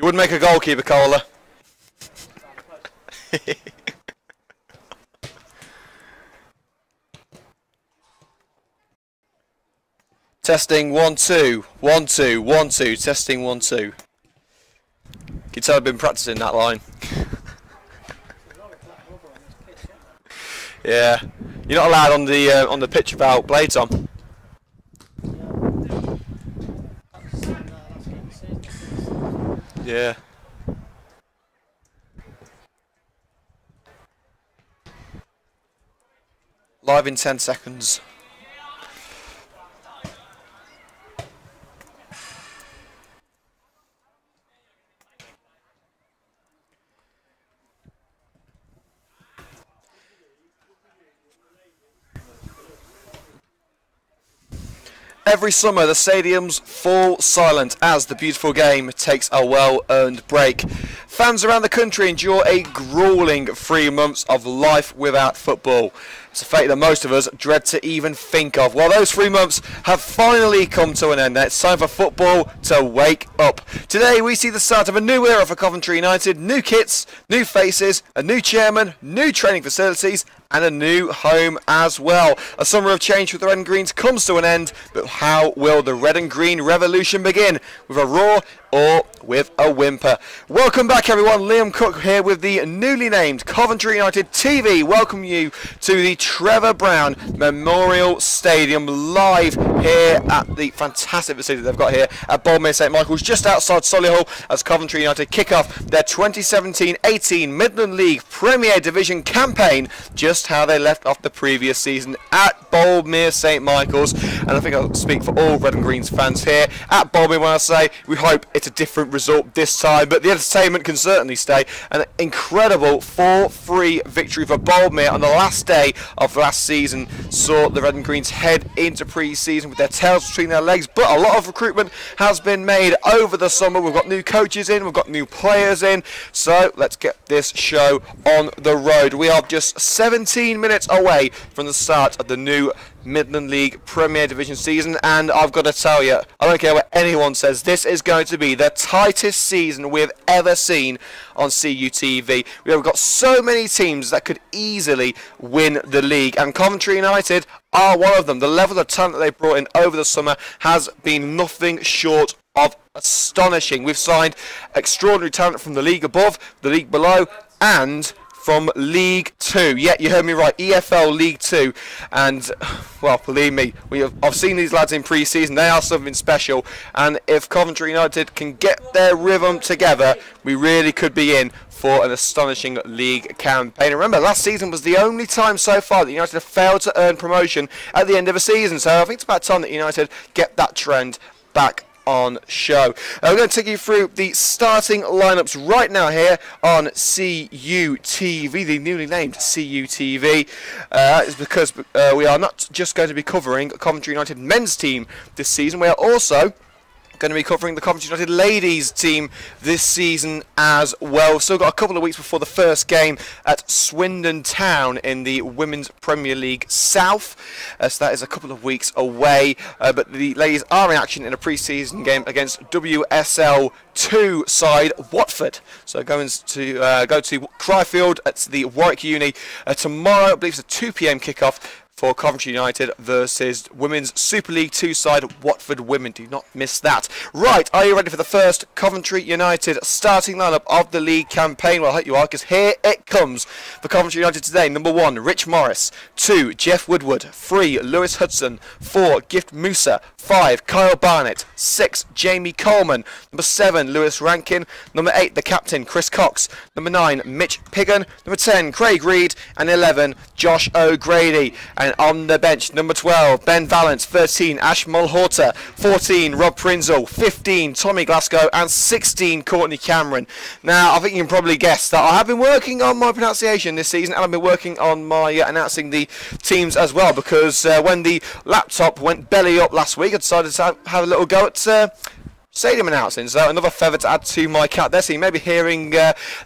You wouldn't make a goalkeeper, Cola. Testing 1 2 1 2 1 2. Testing 1 2. You can tell I've been practicing that line. Yeah, you're not allowed on the pitch without blades on. Yeah. Live in 10 seconds. Every summer, the stadiums fall silent as the beautiful game takes a well-earned break. Fans around the country endure a gruelling 3 months of life without football. It's a fate that most of us dread to even think of. Well, those 3 months have finally come to an end. It's time for football to wake up. Today, we see the start of a new era for Coventry United. New kits, new faces, a new chairman, new training facilities, and a new home as well. A summer of change for the Red and Greens comes to an end, but how will the Red and Green revolution begin? With a roar or with a whimper? Welcome back, everyone. Liam Cook here with the newly named Coventry United TV. Welcome you to the Trevor Brown Memorial Stadium, live here at the fantastic facility they've got here at Boldmere St Michael's, just outside Solihull, as Coventry United kick off their 2017-18 Midland League Premier Division campaign, just how they left off the previous season at Boldmere St Michael's. And I think I'll speak for all Red and Greens fans here at Boldmere when I say we hope it's a different result this time, but the entertainment can certainly stay. An incredible 4-3 victory for Boldmere on the last day of last season saw the Red and Greens head into pre-season with their tails between their legs, but a lot of recruitment has been made over the summer. We've got new coaches in, we've got new players in, so let's get this show on the road. We are just 17 minutes away from the start of the new Midland League Premier Division season, and I've got to tell you, I don't care what anyone says, this is going to be the tightest season we've ever seen on CUTV. We've got so many teams that could easily win the league, and Coventry United are one of them. The level of talent that they brought in over the summer has been nothing short of astonishing. We've signed extraordinary talent from the league above, the league below, and from League 2. Yeah, you heard me right, EFL League 2. And, well, believe me, I've seen these lads in pre-season. They are something special. And if Coventry United can get their rhythm together, we really could be in for an astonishing league campaign. Remember, last season was the only time so far that United have failed to earn promotion at the end of a season. So I think it's about time that United get that trend back on show. We're going to take you through the starting lineups right now here on CUTV, the newly named CUTV. Is because we are not just going to be covering Coventry United men's team this season, we are also going to be covering the Coventry United ladies team this season as well. Still got a couple of weeks before the first game at Swindon Town in the Women's Premier League South. So that is a couple of weeks away. But the ladies are in action in a pre-season game against WSL 2 side Watford. So going to go to Cryfield at the Warwick Uni tomorrow. I believe it's a 2 p.m. kickoff for Coventry United versus Women's Super League 2 side Watford Women. Do not miss that. Right, are you ready for the first Coventry United starting lineup of the league campaign? Well, I hope you are, because here it comes for Coventry United today. Number 1, Rich Morris. 2, Jeff Woodward. 3, Lewis Hudson. 4, Gift Musa. 5, Kyle Barnett. 6, Jamie Coleman. Number 7, Lewis Rankin. Number 8, the captain, Chris Cox. Number 9, Mitch Piggin. Number 10, Craig Reed. And 11, Josh O'Grady. And on the bench, number 12, Ben Valance. 13, Ash Mulhorter. 14, Rob Prinzel. 15, Tommy Glasgow. And 16, Courtney Cameron. Now, I think you can probably guess that I have been working on my pronunciation this season, and I've been working on my announcing the teams as well, because when the laptop went belly up last week, I decided to have a little go at Stadium announcing, so another feather to add to my cap there. So you may be hearing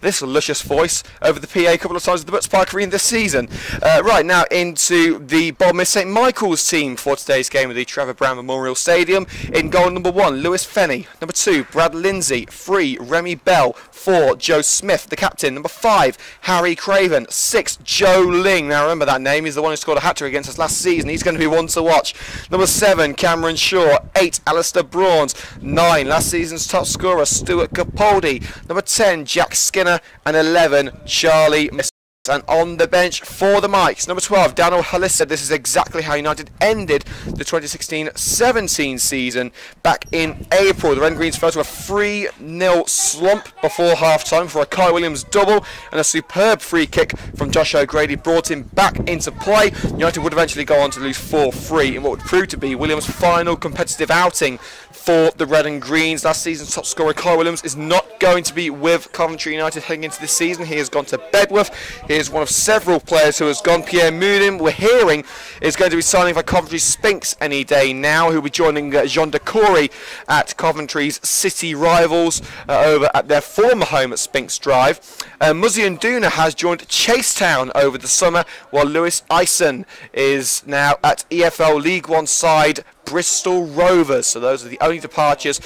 this luscious voice over the PA a couple of times at the Butts Park Arena this season. Right now into the Boldmere St Michael's team for today's game at the Trevor Brown Memorial Stadium. In goal, number 1, Lewis Fenney. Number 2, Brad Lindsay. 3, Remy Bell. 4, Joe Smith, the captain. Number 5, Harry Craven. 6, Joe Ling. Now remember that name. He's the one who scored a hat-trick against us last season. He's going to be one to watch. Number 7, Cameron Shaw. 8, Alistair Brawns. 9, last season's top scorer, Stuart Capaldi. Number 10, Jack Skinner. And 11, Charlie Miss. And on the bench for the Mikes, number 12, Daniel Halissa. This is exactly how United ended the 2016-17 season back in April. The Red and Greens fell to a 3-0 slump before half-time for a Kai Williams double, and a superb free kick from Josh O'Grady brought him back into play. United would eventually go on to lose 4-3 in what would prove to be Williams' final competitive outing for the Red and Greens. Last season's top scorer Kai Williams is not going to be with Coventry United heading into this season. He has gone to Bedworth. He is one of several players who has gone. Pierre Mounin, we're hearing, is going to be signing for Coventry Spinks any day now. He'll be joining Jean de Corey at Coventry's City rivals over at their former home at Spinks Drive. Muzzy Nduna has joined Chasetown over the summer, while Lewis Eisen is now at EFL League One side Bristol Rovers. So those are the only departures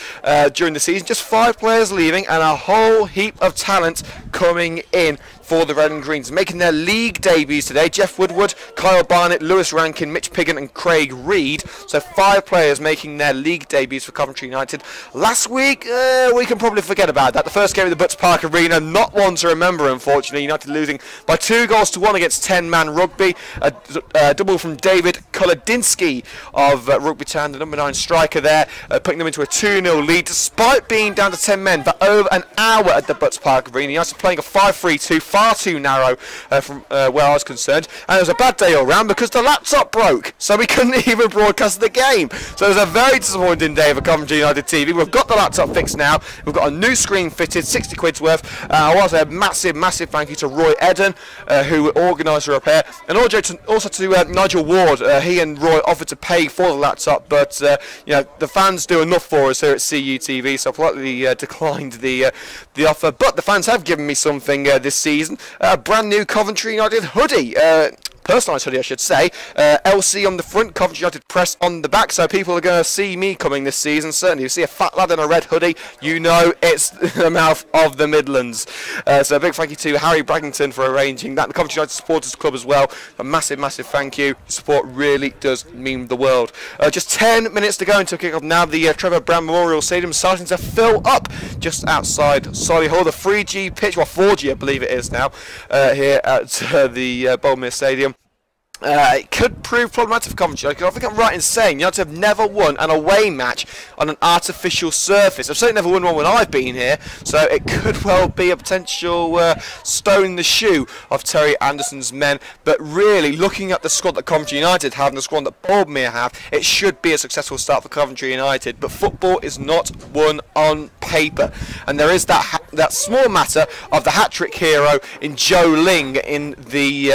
during the season. Just 5 players leaving and a whole heap of talent coming in for the Red and Greens. Making their league debuts today, Jeff Woodward, Kyle Barnett, Lewis Rankin, Mitch Piggin and Craig Reed. So 5 players making their league debuts for Coventry United. Last week, we can probably forget about that. The first game at the Butts Park Arena, not one to remember unfortunately. United losing by 2-1 against 10-man rugby. A double from David Kolodinsky of Rugby Town, the number 9 striker there, putting them into a 2-0 lead despite being down to 10 men for over an hour at the Butts Park Arena. United playing a 5-3-2, far too narrow from where I was concerned, and it was a bad day all round because the laptop broke, so we couldn't even broadcast the game. So it was a very disappointing day for Coventry United TV. We've got the laptop fixed now. We've got a new screen fitted, 60 quid's worth. I want to say a massive thank you to Roy Eden, who organised the repair, and also to Nigel Ward. He and Roy offered to pay for the laptop, but you know, the fans do enough for us here at CUTV, so I politely declined the offer. But the fans have given me something this season, a brand new Coventry United hoodie. Personalised hoodie, I should say. LC on the front, Coventry United press on the back, so people are going to see me coming this season. Certainly, you see a fat lad in a red hoodie, you know it's the mouth of the Midlands. So a big thank you to Harry Braggington for arranging that. The Coventry United Supporters Club as well. A massive thank you. Your support really does mean the world. Just 10 minutes to go until kick-off now. The Trevor Brown Memorial Stadium starting to fill up just outside Solihull. The 3G pitch, well 4G I believe it is now, here at the Boldmere Stadium. It could prove problematic for Coventry. I think I'm right in saying United have never won an away match on an artificial surface. I've certainly never won one when I've been here, so it could well be a potential stone in the shoe of Terry Anderson's men. But really, looking at the squad that Coventry United have and the squad that Boldmere have, it should be a successful start for Coventry United. But football is not won on paper, and there is that small matter of the hat-trick hero in Joe Ling in the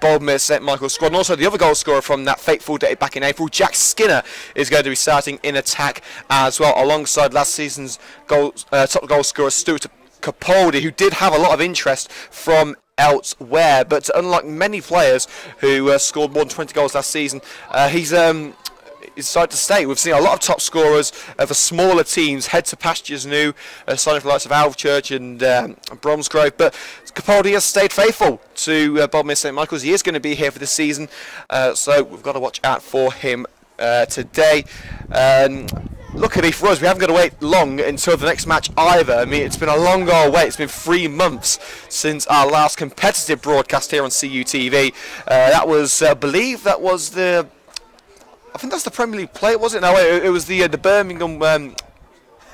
Boldmere St Michael's squad, and also the other goal scorer from that fateful day back in April, Jack Skinner, is going to be starting in attack as well, alongside last season's top goal scorer Stuart Capaldi, who did have a lot of interest from elsewhere, but unlike many players who scored more than 20 goals last season, he's decided to stay. We've seen a lot of top scorers for smaller teams head to pastures new, signing for the likes of Alvechurch and Bromsgrove, but Capaldi has stayed faithful to Boldmere St Michael's. He is going to be here for this season, so we've got to watch out for him today. Luckily for us, we haven't got to wait long until the next match either. I mean, it's been a long old wait. It's been 3 months since our last competitive broadcast here on CUTV. That was, I believe, that was I think that's the Premier League play, was it? No, it was the Birmingham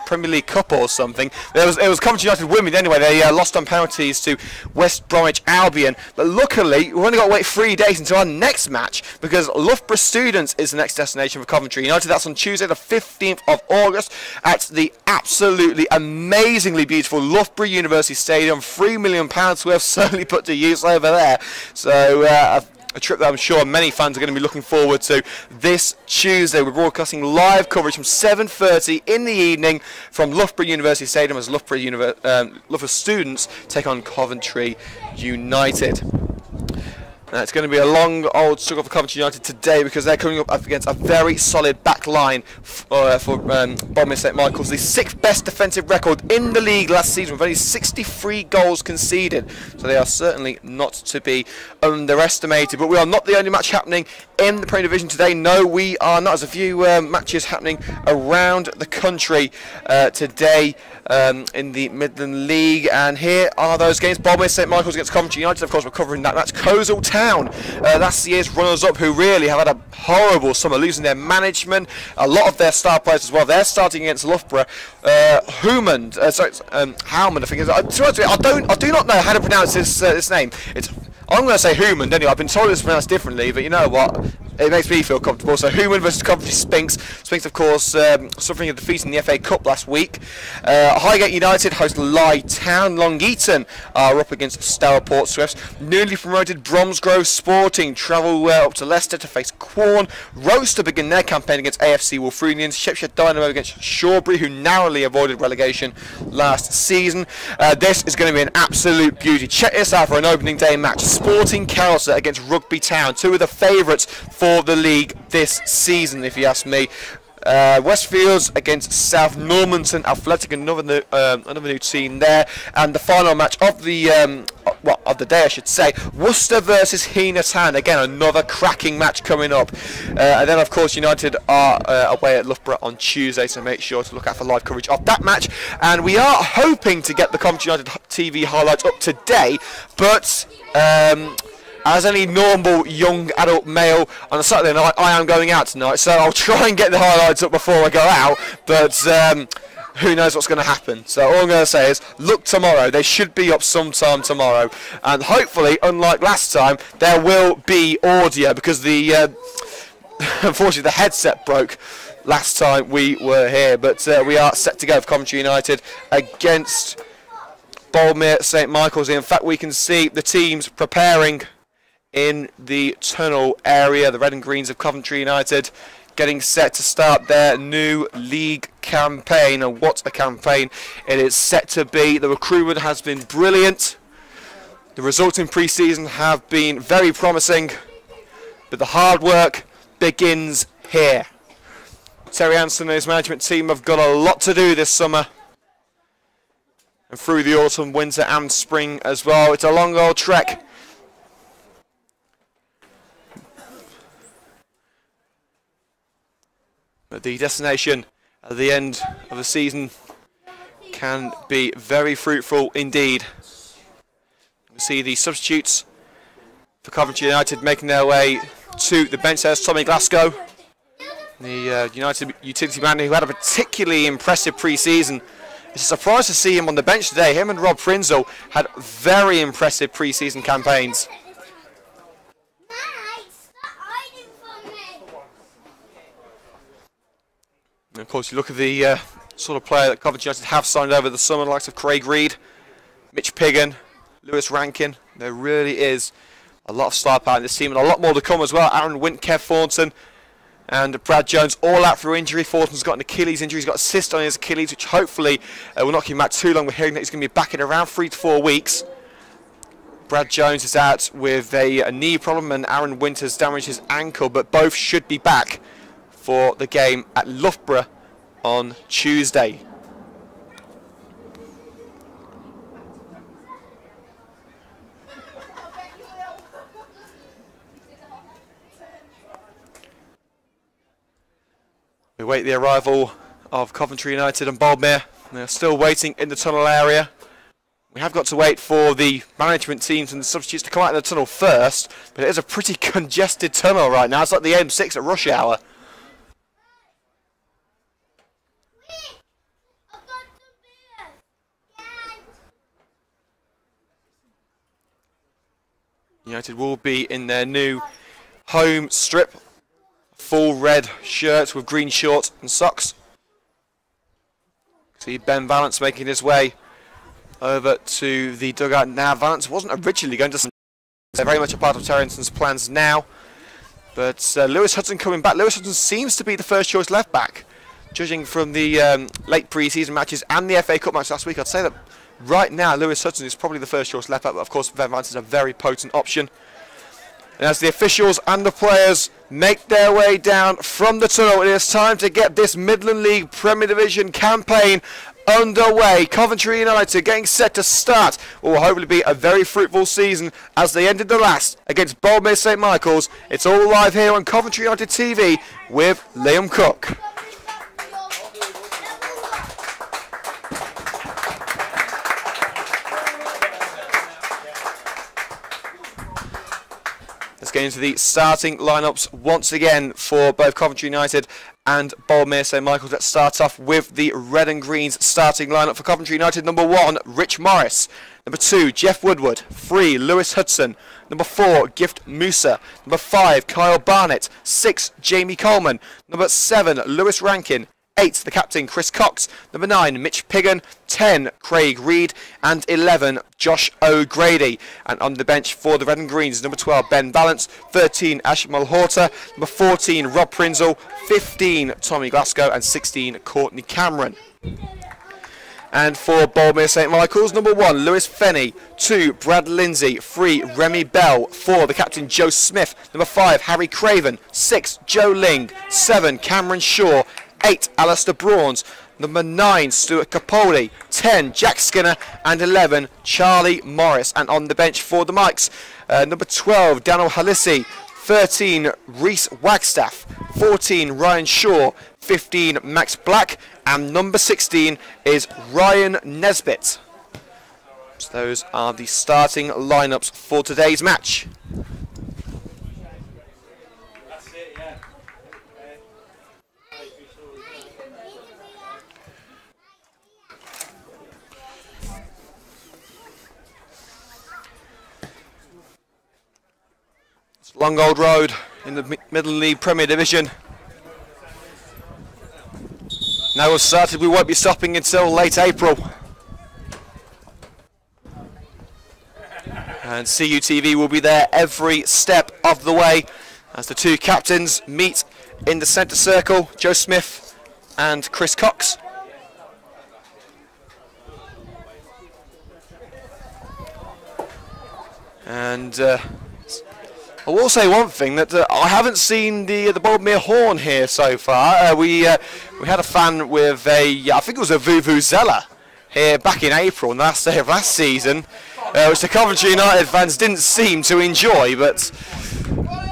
Premier League Cup or something. It was Coventry United women anyway. They lost on penalties to West Bromwich Albion. But luckily, we've only got to wait 3 days until our next match, because Loughborough Students is the next destination for Coventry United. That's on Tuesday the 15th of August at the absolutely amazingly beautiful Loughborough University Stadium. £3 million worth certainly put to use over there. So A trip that I'm sure many fans are going to be looking forward to this Tuesday. We're broadcasting live coverage from 7:30 in the evening from Loughborough University Stadium as Loughborough students take on Coventry United. Now it's going to be a long old struggle for Coventry United today because they're coming up against a very solid back line for Boldmere St Michael's, the 6th best defensive record in the league last season with only 63 goals conceded. So they are certainly not to be underestimated. But we are not the only match happening in the Premier Division today. No, we are not. There's a few matches happening around the country today in the Midland League, and here are those games. Boldmere St Michael's against Coventry United. Of course, we're covering that match. Coleshill Town, last year's runners-up, who really have had a horrible summer, losing their management, a lot of their star players as well. They're starting against Loughborough. Howmond, I think it is. I do not know how to pronounce this name. I'm going to say Howmond anyway. I've been told it's pronounced differently, but you know what? It makes me feel comfortable. So Howmond versus Coventry Spinks. Spinks, of course, suffering a defeat in the FA Cup last week. Highgate United host Lye Town. Long Eaton are up against Stourport Swifts. Newly promoted Bromsgrove Sporting travel up to Leicester to face Quorn. Roaster begin their campaign against AFC Wolfrunians. Shepshire Dynamo against Shawbury, who narrowly avoided relegation last season. This is going to be an absolute beauty. Check this out for an opening day match. Sporting Kelso against Rugby Town, two of the favourites for the league this season, if you ask me. Westfields against South Normanton Athletic, another new team there, and the final match of the of the day, I should say, Worcester versus Hena Town. Again, another cracking match coming up, and then of course United are away at Loughborough on Tuesday, so make sure to look out for live coverage of that match. And we are hoping to get the Coventry United TV highlights up today, but as any normal young adult male on a Saturday night, I am going out tonight, so I'll try and get the highlights up before I go out, but who knows what's going to happen. So all I'm going to say is, look tomorrow. They should be up sometime tomorrow, and hopefully, unlike last time, there will be audio, because the unfortunately the headset broke last time we were here, but we are set to go for Coventry United against Boldmere St Michael's. In fact, we can see the teams preparing in the tunnel area, the red and greens of Coventry United, getting set to start their new league campaign. And what a campaign it is set to be. The recruitment has been brilliant. The results in pre-season have been very promising, but the hard work begins here. Terry Anson and his management team have got a lot to do this summer, and through the autumn, winter and spring as well. It's a long old trek. But the destination at the end of the season can be very fruitful indeed. You see the substitutes for Coventry United making their way to the bench. There's Tommy Glasgow, the United utility man who had a particularly impressive pre-season. It's a surprise to see him on the bench today. Him and Rob Prinzel had very impressive pre-season campaigns. And of course, you look at the sort of player that Coventry United have signed over the summer, the likes of Craig Reed, Mitch Piggin, Lewis Rankin. There really is a lot of star power in this team, and a lot more to come as well. Aaron Wint, Kev Thornton, and Brad Jones all out through injury. Thornton's got an Achilles injury. He's got a cyst on his Achilles, which hopefully will not keep him out too long. We're hearing that he's going to be back in around 3 to 4 weeks. Brad Jones is out with a knee problem, and Aaron Wint has damaged his ankle, but both should be back for the game at Loughborough on Tuesday. We wait the arrival of Coventry United and Boldmere. They're still waiting in the tunnel area. We have got to wait for the management teams and the substitutes to come out of the tunnel first, but it is a pretty congested tunnel right now. It's like the M6 at rush hour. United will be in their new home strip, full red shirts with green shorts and socks. See Ben Vallance making his way over to the dugout now. Vallance wasn't originally going to They're very much a part of Terrington's plans now. But Lewis Hudson coming back. Lewis Hudson seems to be the first choice left back. Judging from the late pre-season matches and the FA Cup match last week, I'd say that right now Lewis Hudson is probably the first choice left back. But of course, Van Vance is a very potent option. And as the officials and the players make their way down from the tunnel, it is time to get this Midland League Premier Division campaign underway. Coventry United getting set to start what will hopefully be a very fruitful season as they ended the last against Boldmere St Michael's. It's all live here on Coventry United TV with Liam Cook. Let's get into the starting lineups once again for both Coventry United and Boldmere St Michael's. Let's start off with the red and greens starting lineup for Coventry United. Number 1, Rich Morris. Number 2, Jeff Woodward. 3, Lewis Hudson. Number 4, Gift Musa. Number 5, Kyle Barnett. 6, Jamie Coleman. Number 7, Lewis Rankin. 8, the captain, Chris Cox. Number 9, Mitch Piggin. 10, Craig Reed. And 11, Josh O'Grady. And on the bench for the Red and Greens, number 12, Ben Balance. 13, Ash Malhorta. Number 14, Rob Prinzel. 15, Tommy Glasgow. And 16, Courtney Cameron. And for Boldmere St Michael's, number 1, Lewis Fenney. 2, Brad Lindsay. 3, Remy Bell. 4, the captain, Joe Smith. Number 5, Harry Craven. 6, Joe Ling. 7, Cameron Shaw. 8, Alistair Brawns. Number 9, Stuart Capaldi. 10, Jack Skinner. And 11, Charlie Morris. And on the bench for the Mikes, number 12, Daniel Halissi. 13, Reese Wagstaff. 14, Ryan Shaw. 15, Max Black. And number 16 is Ryan Nesbitt. So those are the starting lineups for today's match. Long Old Road in the Midland League Premier Division. Now we've started, we won't be stopping until late April. And CUTV will be there every step of the way as the two captains meet in the centre circle, Joe Smith and Chris Cox. And I will say one thing, that I haven't seen the Boldmere horn here so far. We had a fan with I think it was a Vuvuzela here back in April, on the last day of last season, which the Coventry United fans didn't seem to enjoy. But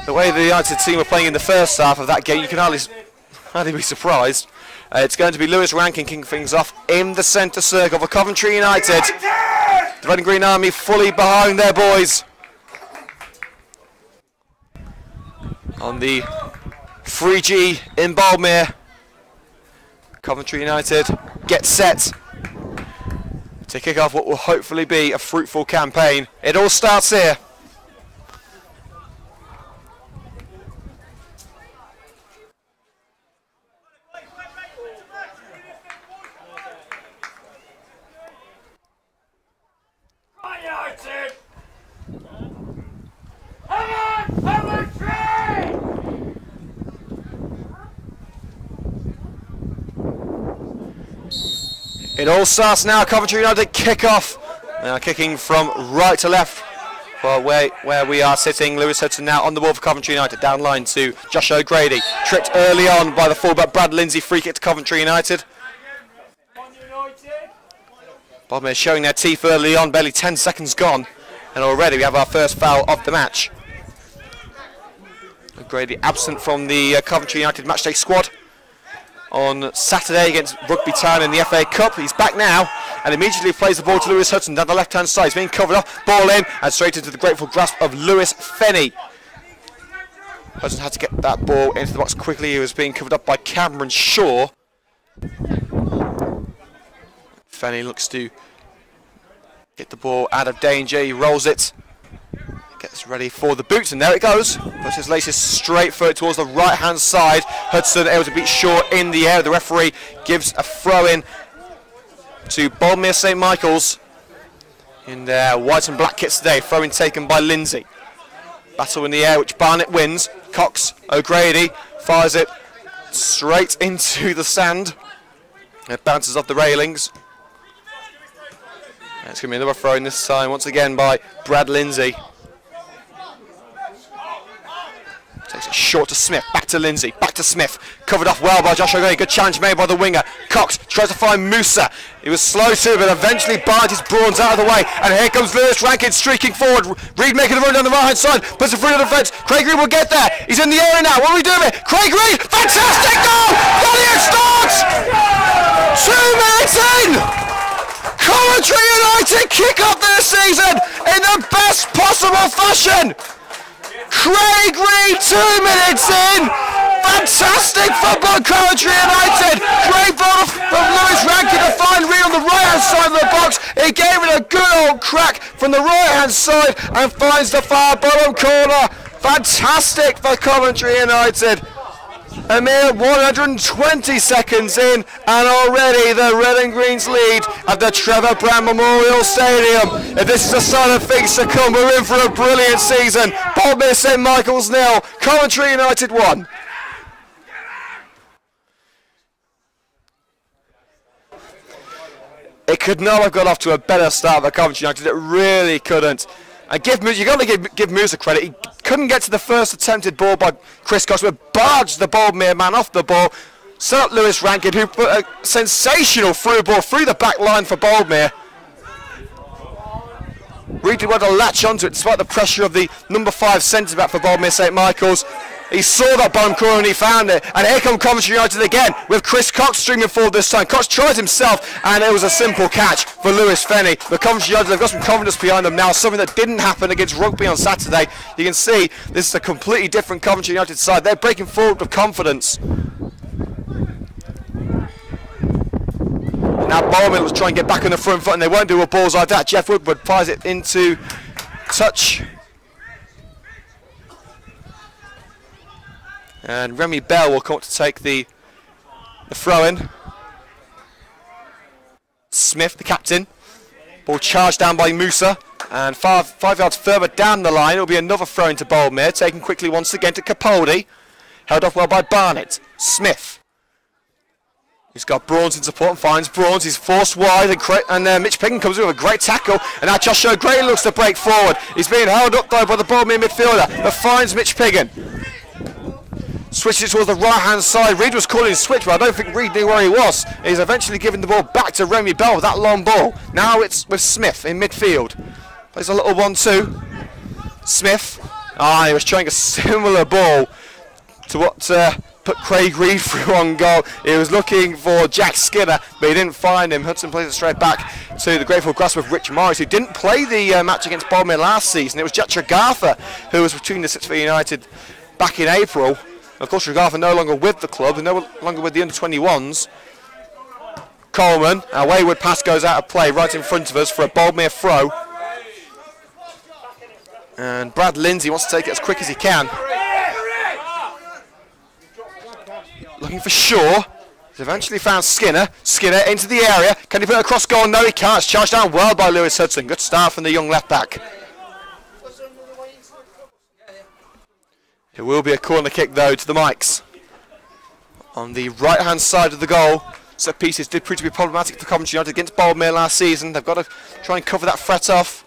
the way the United team were playing in the first half of that game, you can hardly be surprised. It's going to be Lewis Rankin kicking things off in the centre circle for Coventry United. The Red and Green Army fully behind their boys. On the 3G in Boldmere, Coventry United get set to kick off what will hopefully be a fruitful campaign. It all starts here. It all starts now. Coventry United kick off. Now kicking from right to left for where we are sitting. Lewis Hudson now on the ball for Coventry United. Down line to Josh O'Grady. Tricked early on by the fullback Brad Lindsay. Free kick to Coventry United. Boldmere showing their teeth early on. Barely 10 seconds gone. And already we have our first foul of the match. O'Grady absent from the Coventry United matchday squad on Saturday against Rugby Town in the FA Cup. He's back now and immediately plays the ball to Lewis Hudson down the left hand side. He's being covered off, ball in and straight into the grateful grasp of Lewis Fenney. Hudson had to get that ball into the box quickly. He was being covered up by Cameron Shaw. Fenney looks to get the ball out of danger. He rolls it, gets ready for the boots, and there it goes. Puts his laces straight forward towards the right hand side. Hudson able to beat Shaw in the air. The referee gives a throw in to Boldmere St Michael's in their white and black kits today. Throw in taken by Lindsay. Battle in the air, which Barnett wins. Cox, O'Grady fires it straight into the sand. It bounces off the railings. And it's going to be another throw in this time, once again by Brad Lindsay. Takes it short to Smith, back to Lindsay, back to Smith. Covered off well by Josh O'Grady. Good challenge made by the winger. Cox tries to find Musa. He was slow too, but eventually barred his brawns out of the way. And here comes Lewis Rankin streaking forward. Reid making the run down the right hand side. Puts it through the defence. Craig Reid will get there. He's in the area now. What are we doing here? Craig Reid! Fantastic goal! Brilliant start! 2 minutes in! Coventry United kick off their season in the best possible fashion! Craig Reid, 2 minutes in! Fantastic football, Coventry United! Great ball from Lewis Rankin to find Reid on the right hand side of the box. He gave it a good old crack from the right hand side and finds the far bottom corner. Fantastic for Coventry United. A mere 120 seconds in, and already the Red and Greens lead at the Trevor Brand Memorial Stadium. If this is a sign of things to come, we're in for a brilliant season. Boldmere St Michael's 0, Coventry United 1. It could not have got off to a better start for Coventry United. It really couldn't. And you've got to give Musa credit. He couldn't get to the first attempted ball by Chris Cox, but barged the Boldmere man off the ball. Set up Lewis Rankin, who put a sensational through ball through the back line for Boldmere. Reid did well to latch onto it despite the pressure of the number 5 centre back for Boldmere St Michael's. He saw that bottom corner and he found it. And here come Coventry United again with Chris Cox streaming forward this time. Cox tried himself and it was a simple catch for Lewis Fenny. The Coventry United have got some confidence behind them now, something that didn't happen against Rugby on Saturday. You can see this is a completely different Coventry United side. They're breaking forward with confidence. Now Boldmere was trying to get back on the front foot and they won't do with balls like that. Jeff Woodward fires it into touch. And Remy Bell will come up to take the throw-in. Smith, the captain. Ball charged down by Musa. And five yards further down the line, it'll be another throw-in to Boldmere. Taken quickly once again to Capaldi. Held off well by Barnett. Smith. He's got Brawns in support and finds Brawns. He's forced wide and Mitch Piggin comes in with a great tackle. And now Josh O'Grady looks to break forward. He's being held up though by the Boldmere midfielder, but finds Mitch Piggin. Switches it towards the right-hand side. Reid was calling his switch, but I don't think Reid knew where he was. He's eventually giving the ball back to Remy Bell with that long ball. Now it's with Smith in midfield. Plays a little 1-2. Smith. He was trying a similar ball to what put Craig Reid through on goal. He was looking for Jack Skinner, but he didn't find him. Hudson plays it straight back to the Grateful Grass with Rich Morris, who didn't play the match against Boldmere last season. It was Jack Tregartha who was between the six for United back in April. Of course, Tregartha no longer with the club, and no longer with the under-21s. Coleman, a wayward pass goes out of play right in front of us for a Boldmere throw. And Brad Lindsay wants to take it as quick as he can. Looking for Shaw. He's eventually found Skinner. Skinner into the area. Can he put it across goal? No, he can't. It's charged down well by Lewis Hudson. Good start from the young left-back. It will be a corner kick, though, to the Mikes. On the right-hand side of the goal, set pieces did prove to be problematic for Coventry United against Boldmere last season. They've got to try and cover that threat off.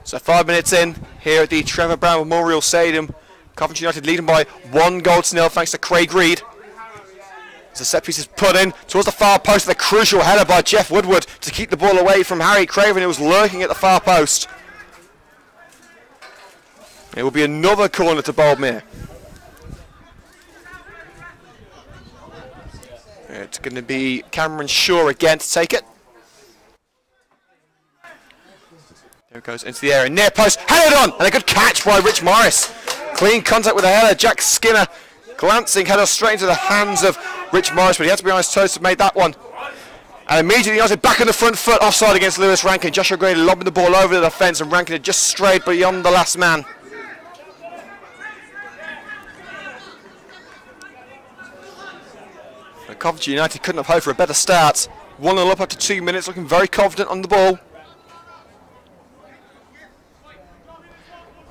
So 5 minutes in, here at the Trevor Brown Memorial Stadium. Coventry United leading by 1-0 thanks to Craig Reid. As the set piece is put in towards the far post, with a crucial header by Jeff Woodward to keep the ball away from Harry Craven, who was lurking at the far post. It will be another corner to Boldmere. It's going to be Cameron Shaw again to take it. There it goes into the area, near post, headed on, and a good catch by Rich Morris. Clean contact with the header, Jack Skinner glancing header straight into the hands of Rich Morris, but he had to be on his toes to make that one. And immediately United back on the front foot, offside against Lewis Rankin. Josh O'Grady lobbing the ball over the defence, and Rankin had just strayed beyond the last man. Coventry United couldn't have hoped for a better start. 1-0 up after 2 minutes, looking very confident on the ball.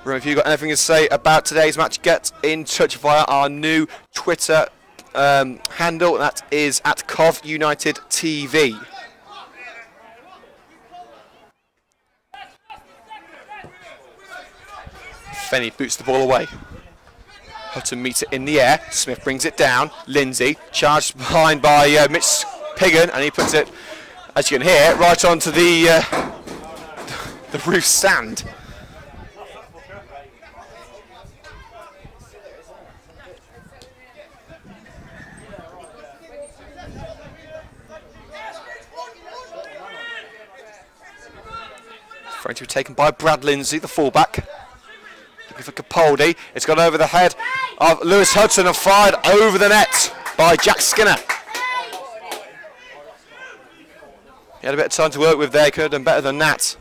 Remember, if you've got anything to say about today's match, get in touch via our new Twitter handle. That is at Cov United TV. Fenny boots the ball away. Hutton meets it in the air. Smith brings it down. Lindsay charged behind by Mitch Piggin, and he puts it, as you can hear, right onto the roof stand. Front to be taken by Brad Lindsay, the fullback. Looking for Capaldi. It's gone over the head of Lewis Hudson and fired over the net by Jack Skinner. He had a bit of time to work with there, could have done better than that.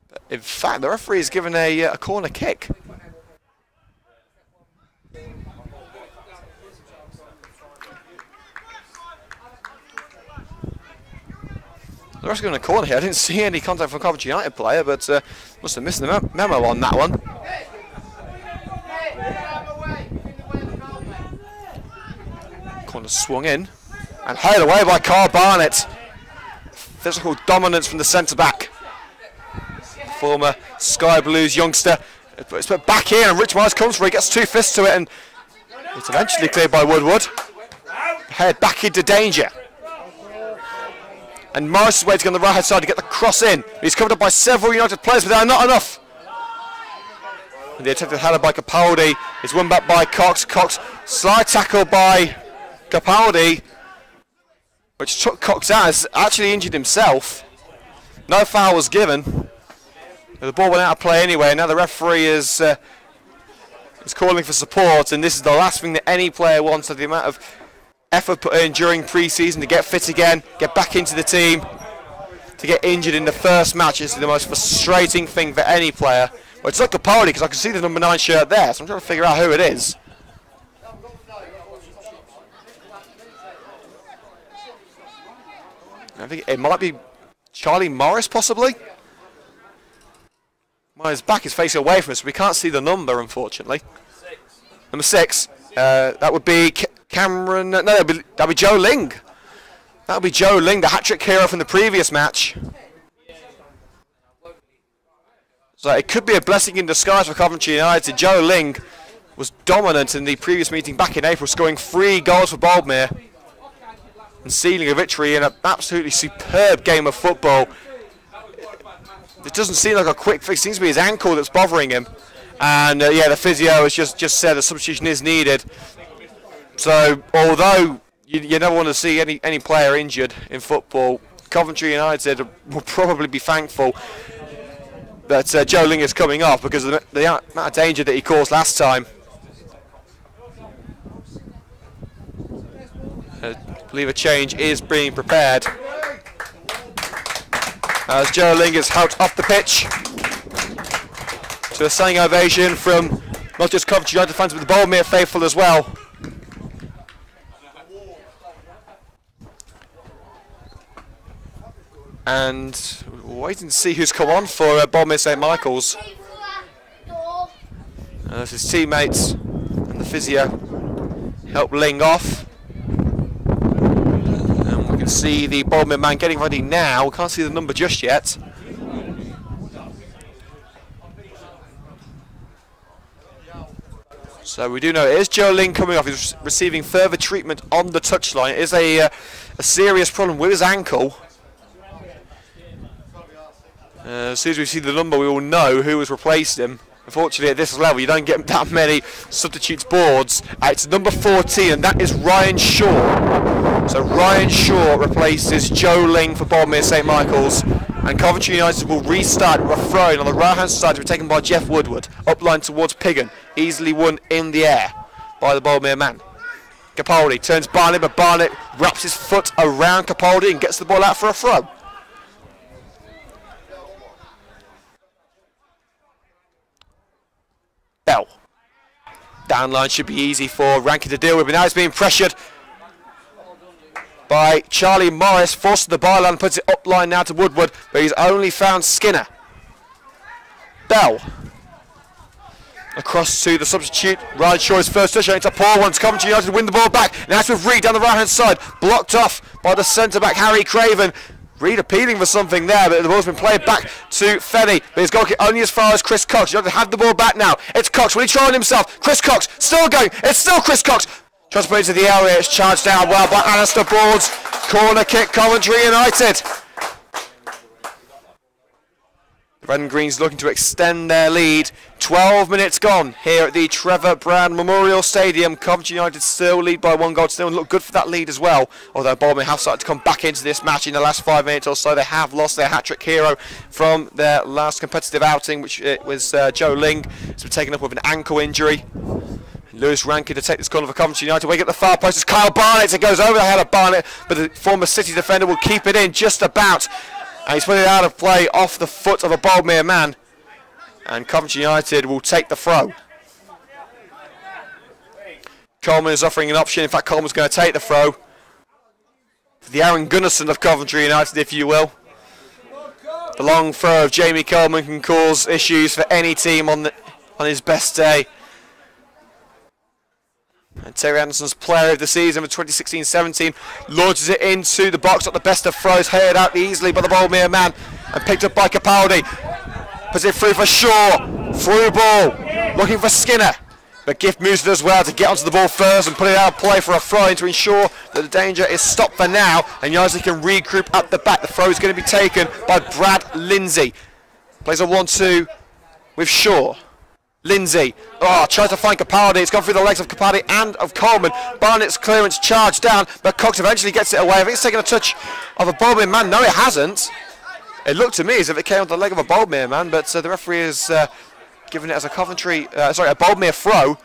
But in fact, the referee has given a corner kick. The rest going to corner here. I didn't see any contact from a Coventry United player, but must have missed the memo on that one. Corner swung in and held away by Carl Barnett. Physical dominance from the centre-back. Former Sky Blues youngster. It's put back in and Rich Myers comes for it. He gets 2 fists to it and it's eventually cleared by Woodward. Head back into danger. And Morris is waiting on the right hand side to get the cross in. He's covered up by several United players, but they are not enough. And the attempted header by Capaldi is won back by Cox. Cox, slide tackle by Capaldi, which took Cox out, has actually injured himself. No foul was given. The ball went out of play anyway. Now the referee is calling for support, and this is the last thing that any player wants. The amount of effort put in during pre-season to get fit again, get back into the team, to get injured in the first match is the most frustrating thing for any player. Well, it's not Capaldi because I can see the number 9 shirt there, so I'm trying to figure out who it is. I think it might be Charlie Morris, possibly. Well, his back is facing away from us, so we can't see the number, unfortunately. Number 6. That would be Cameron. No, that'd be Joe Ling. That would be Joe Ling, the hat-trick hero from the previous match. So it could be a blessing in disguise for Coventry United. Joe Ling was dominant in the previous meeting back in April, scoring 3 goals for Boldmere and sealing a victory in an absolutely superb game of football. It doesn't seem like a quick fix. It seems to be his ankle that's bothering him. And yeah, the physio has just said a substitution is needed. So although you never want to see any player injured in football, Coventry United will probably be thankful that Joe Ling is coming off because of the amount of danger that he caused last time. I believe a change is being prepared as Joe Ling is helped off the pitch to a standing ovation from not just Coventry United fans but the Boldmere faithful as well. And waiting to see who's come on for Boldmere St Michael's. As his teammates and the physio help Ling off. And we can see the Boldmere man getting ready now. We can't see the number just yet. So we do know it is Joe Ling coming off. He's receiving further treatment on the touchline. It is a serious problem with his ankle. As soon as we see the number, we will know who has replaced him. Unfortunately, at this level, you don't get that many substitutes boards. It's number 14, and that is Ryan Shaw. So Ryan Shaw replaces Joe Ling for Boldmere St Michael's. And Coventry United will restart with a throw-in on the right-hand side to be taken by Jeff Woodward. Upline towards Piggin. Easily won in the air by the Boldmere man. Capaldi turns Barnett, but Barnett wraps his foot around Capaldi and gets the ball out for a throw. Bell. Downline should be easy for Rankin to deal with, but now he's being pressured by Charlie Morris, forces the byline, puts it upline now to Woodward, but he's only found Skinner. Bell. Across to the substitute. Ryan Shaw's first touch. It's a poor one. Coventry United win the ball back. Now it's with Reed down the right hand side. Blocked off by the centre back Harry Craven. Reed appealing for something there, but the ball's been played back to Fenny. But he's got only as far as Chris Cox. You have to have the ball back now. It's Cox. Will he try on himself? Chris Cox still going. It's still Chris Cox. Tries to put it into the area. It's charged down well by Alistair Boards. Corner kick, Coventry United. The Red and Greens looking to extend their lead. 12 minutes gone here at the Trevor Brand Memorial Stadium. Coventry United still lead by 1 goal. Still look good for that lead as well. Although Boldmere have started to come back into this match in the last 5 minutes or so. They have lost their hat-trick hero from their last competitive outing, which it was Joe Ling. He's been taken up with an ankle injury. Lewis Rankin to take this corner for Coventry United. Wake at the far post. It's Kyle Barnett. It goes over the head of Barnett, but the former City defender will keep it in just about. And he's put it out of play off the foot of a Boldmere man. And Coventry United will take the throw. Coleman is offering an option. In fact, Coleman's going to take the throw. The Aaron Gunnarsson of Coventry United, if you will. The long throw of Jamie Coleman can cause issues for any team on his best day. And Terry Anderson's player of the season for 2016-17 launches it into the box. Not the best of throws, headed out easily by the Boldmere man and picked up by Capaldi. Puts it through for Shaw. Through ball. Looking for Skinner. But Gift moves it as well to get onto the ball first and put it out of play for a throw-in to ensure that the danger is stopped for now. And United can regroup at the back. The throw is going to be taken by Brad Lindsay. Plays a 1-2 with Shaw. Lindsay, tries to find Capaldi. It's gone through the legs of Capaldi and of Coleman. Barnett's clearance charged down, but Cox eventually gets it away. I think it's taken a touch of a Boldmere man. No, it hasn't. It looked to me as if it came on the leg of a Boldmere man, but the referee has given it as a a Boldmere throw.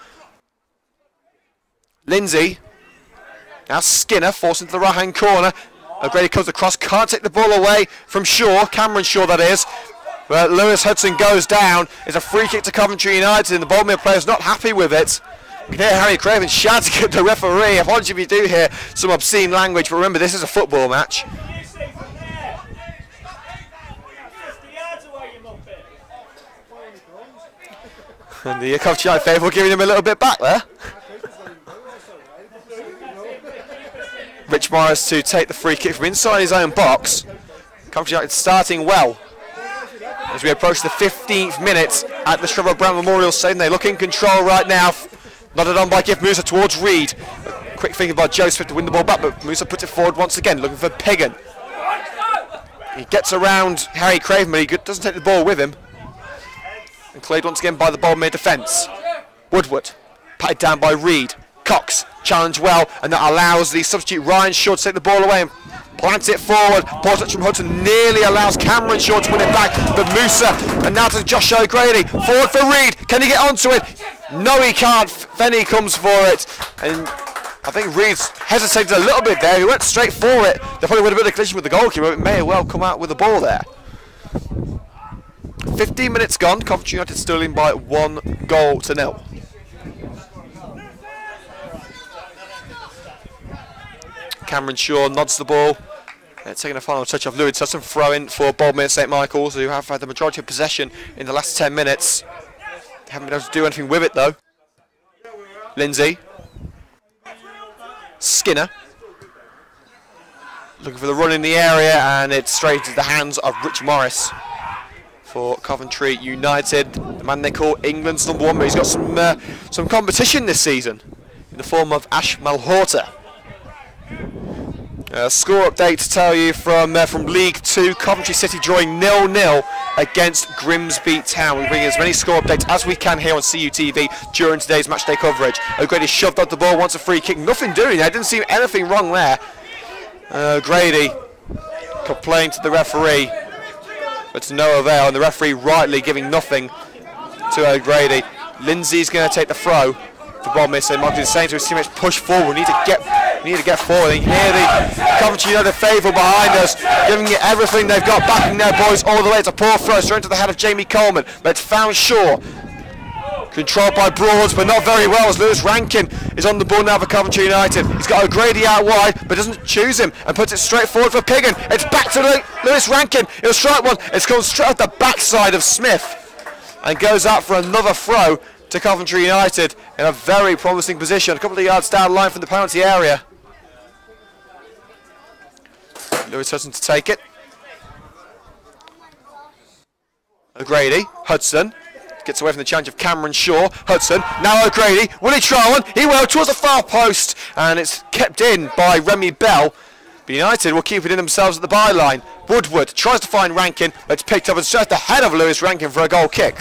Lindsay, now Skinner, forced into the right-hand corner. O'Grady comes across, can't take the ball away from Shaw, Cameron Shaw that is. But Lewis Hudson goes down. It's a free kick to Coventry United, and the Boldmere player's not happy with it. You can hear Harry Craven shouting at the referee. Apologies if you do hear some obscene language, but remember, this is a football match. And the Coventry United faithful giving him a little bit back there. Rich Morris to take the free kick from inside his own box. Coventry United starting well. As we approach the 15th minute at the Trevor Brand Memorial Stadium, they look in control right now. Nodded on by Gift Musa towards Reed. Quick thinking by Joe Smith to win the ball back, but Musa puts it forward once again, looking for Piggin. He gets around Harry Craven, but he doesn't take the ball with him. And cleared once again by the Boldmere defence. Woodward, patted down by Reed. Cox, challenged well, and that allows the substitute Ryan Shaw to take the ball away and plants it forward. Poor touch from Hudson nearly allows Cameron Shaw to win it back, but Musa, and now to Josh O'Grady. Forward for Reed. Can he get onto it? No, he can't. Fenny comes for it, and I think Reed's hesitated a little bit there. He went straight for it. There probably would have been a collision with the goalkeeper, but it may well come out with the ball there. 15 minutes gone. Coventry United still in by 1-0. Cameron Shaw nods the ball. Taking a final touch off Lewis Hudson. Throw in for Boldmere St Michael's, who have had the majority of possession in the last 10 minutes. They haven't been able to do anything with it though. Lindsay. Skinner. Looking for the run in the area, and it's straight into the hands of Rich Morris for Coventry United. The man they call England's #1, but he's got some competition this season in the form of Ash Malhotra. Score update to tell you from League 2, Coventry City drawing 0-0 against Grimsby Town. We'll bring as many score updates as we can here on CUTV during today's matchday coverage. O'Grady shoved out the ball, wants a free kick, nothing doing there, didn't seem anything wrong there. O'Grady complained to the referee, but to no avail, and the referee rightly giving nothing to O'Grady. Lindsay's going to take the throw for Boldmere St Michael's. He's saying to his teammates, push forward, we need to get forward. And here the Coventry United faithful behind us, giving it everything they've got, backing their boys all the way. It's a poor throw straight into the head of Jamie Coleman, but it's found Shaw. Controlled by Broads, but not very well, as Lewis Rankin is on the ball now for Coventry United. He's got O'Grady out wide, but doesn't choose him and puts it straight forward for Piggin. It's back to Lewis Rankin. He'll strike one. It's gone straight off the backside of Smith. and goes out for another throw to Coventry United in a very promising position, a couple of yards down the line from the penalty area. Lewis Hudson to take it. O'Grady, Hudson gets away from the challenge of Cameron Shaw. Hudson, now O'Grady, will he try one? He will, towards the far post, and it's kept in by Remy Bell. But United will keep it in themselves at the byline. Woodward tries to find Rankin, but it's picked up and just ahead of Lewis Rankin for a goal kick.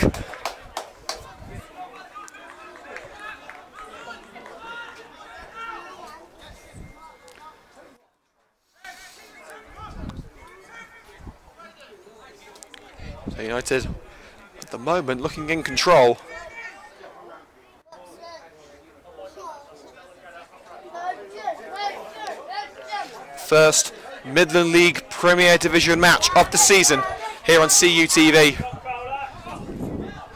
So United, at the moment, looking in control. First Midland League Premier Division match of the season here on CUTV.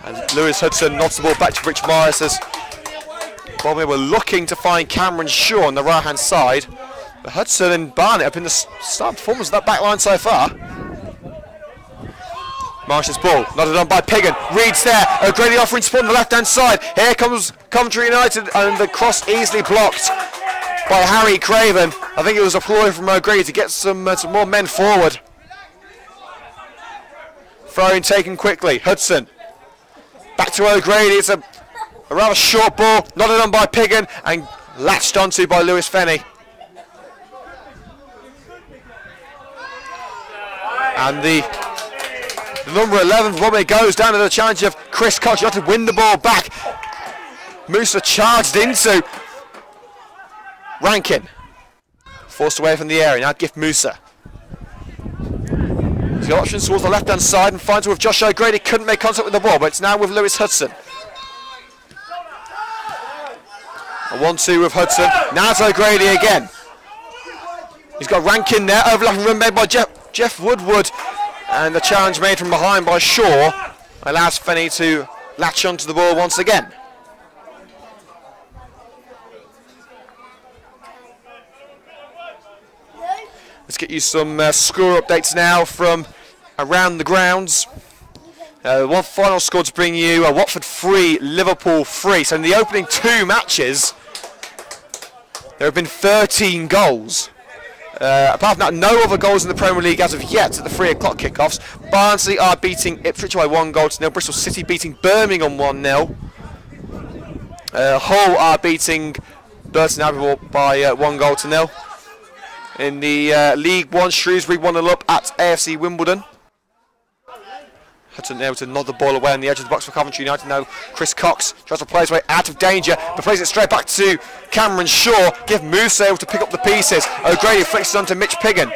And Lewis Hudson knocks the ball back to Rich Morris as Boldmere were looking to find Cameron Shaw on the right hand side. But Hudson and Barnett have been the star performers of that back line so far. Marsh's ball, nodded on by Piggin. Reed's there. O'Grady offering support on the left hand side. Here comes Coventry United, and the cross easily blocked by Harry Craven. I think it was a ploy from O'Grady to get some more men forward. Throwing taken quickly. Hudson. Back to O'Grady. It's a rather short ball, nodded on by Piggin and latched onto by Lewis Fenny. And the number 11 Boldmere goes down to the challenge of Chris Cox. You have to win the ball back. Musa charged into Rankin. Forced away from the area. Now Gift Musa. He's got options towards the left hand side and finds it with Josh O'Grady. Couldn't make contact with the ball, but it's now with Lewis Hudson. A 1-2 with Hudson. Now it's O'Grady again. He's got Rankin there. Overlapping run made by Jeff Woodward. And the challenge made from behind by Shaw allows Fenny to latch onto the ball once again. Let's get you some score updates now from around the grounds. One final score to bring you, Watford 3, Liverpool 3. So in the opening two matches, there have been 13 goals. Apart from that, no other goals in the Premier League as of yet at the 3 o'clock kickoffs. Barnsley are beating Ipswich by 1-0. Bristol City beating Birmingham 1-0. Hull are beating Burton Abbey by 1-0. In the League One, Shrewsbury 1-0 up at AFC Wimbledon. Hudson able to nod the ball away on the edge of the box for Coventry United. Now Chris Cox tries to play his way out of danger, but plays it straight back to Cameron Shaw. Give Musa able to pick up the pieces. O'Grady flicks it on to Mitch Piggin.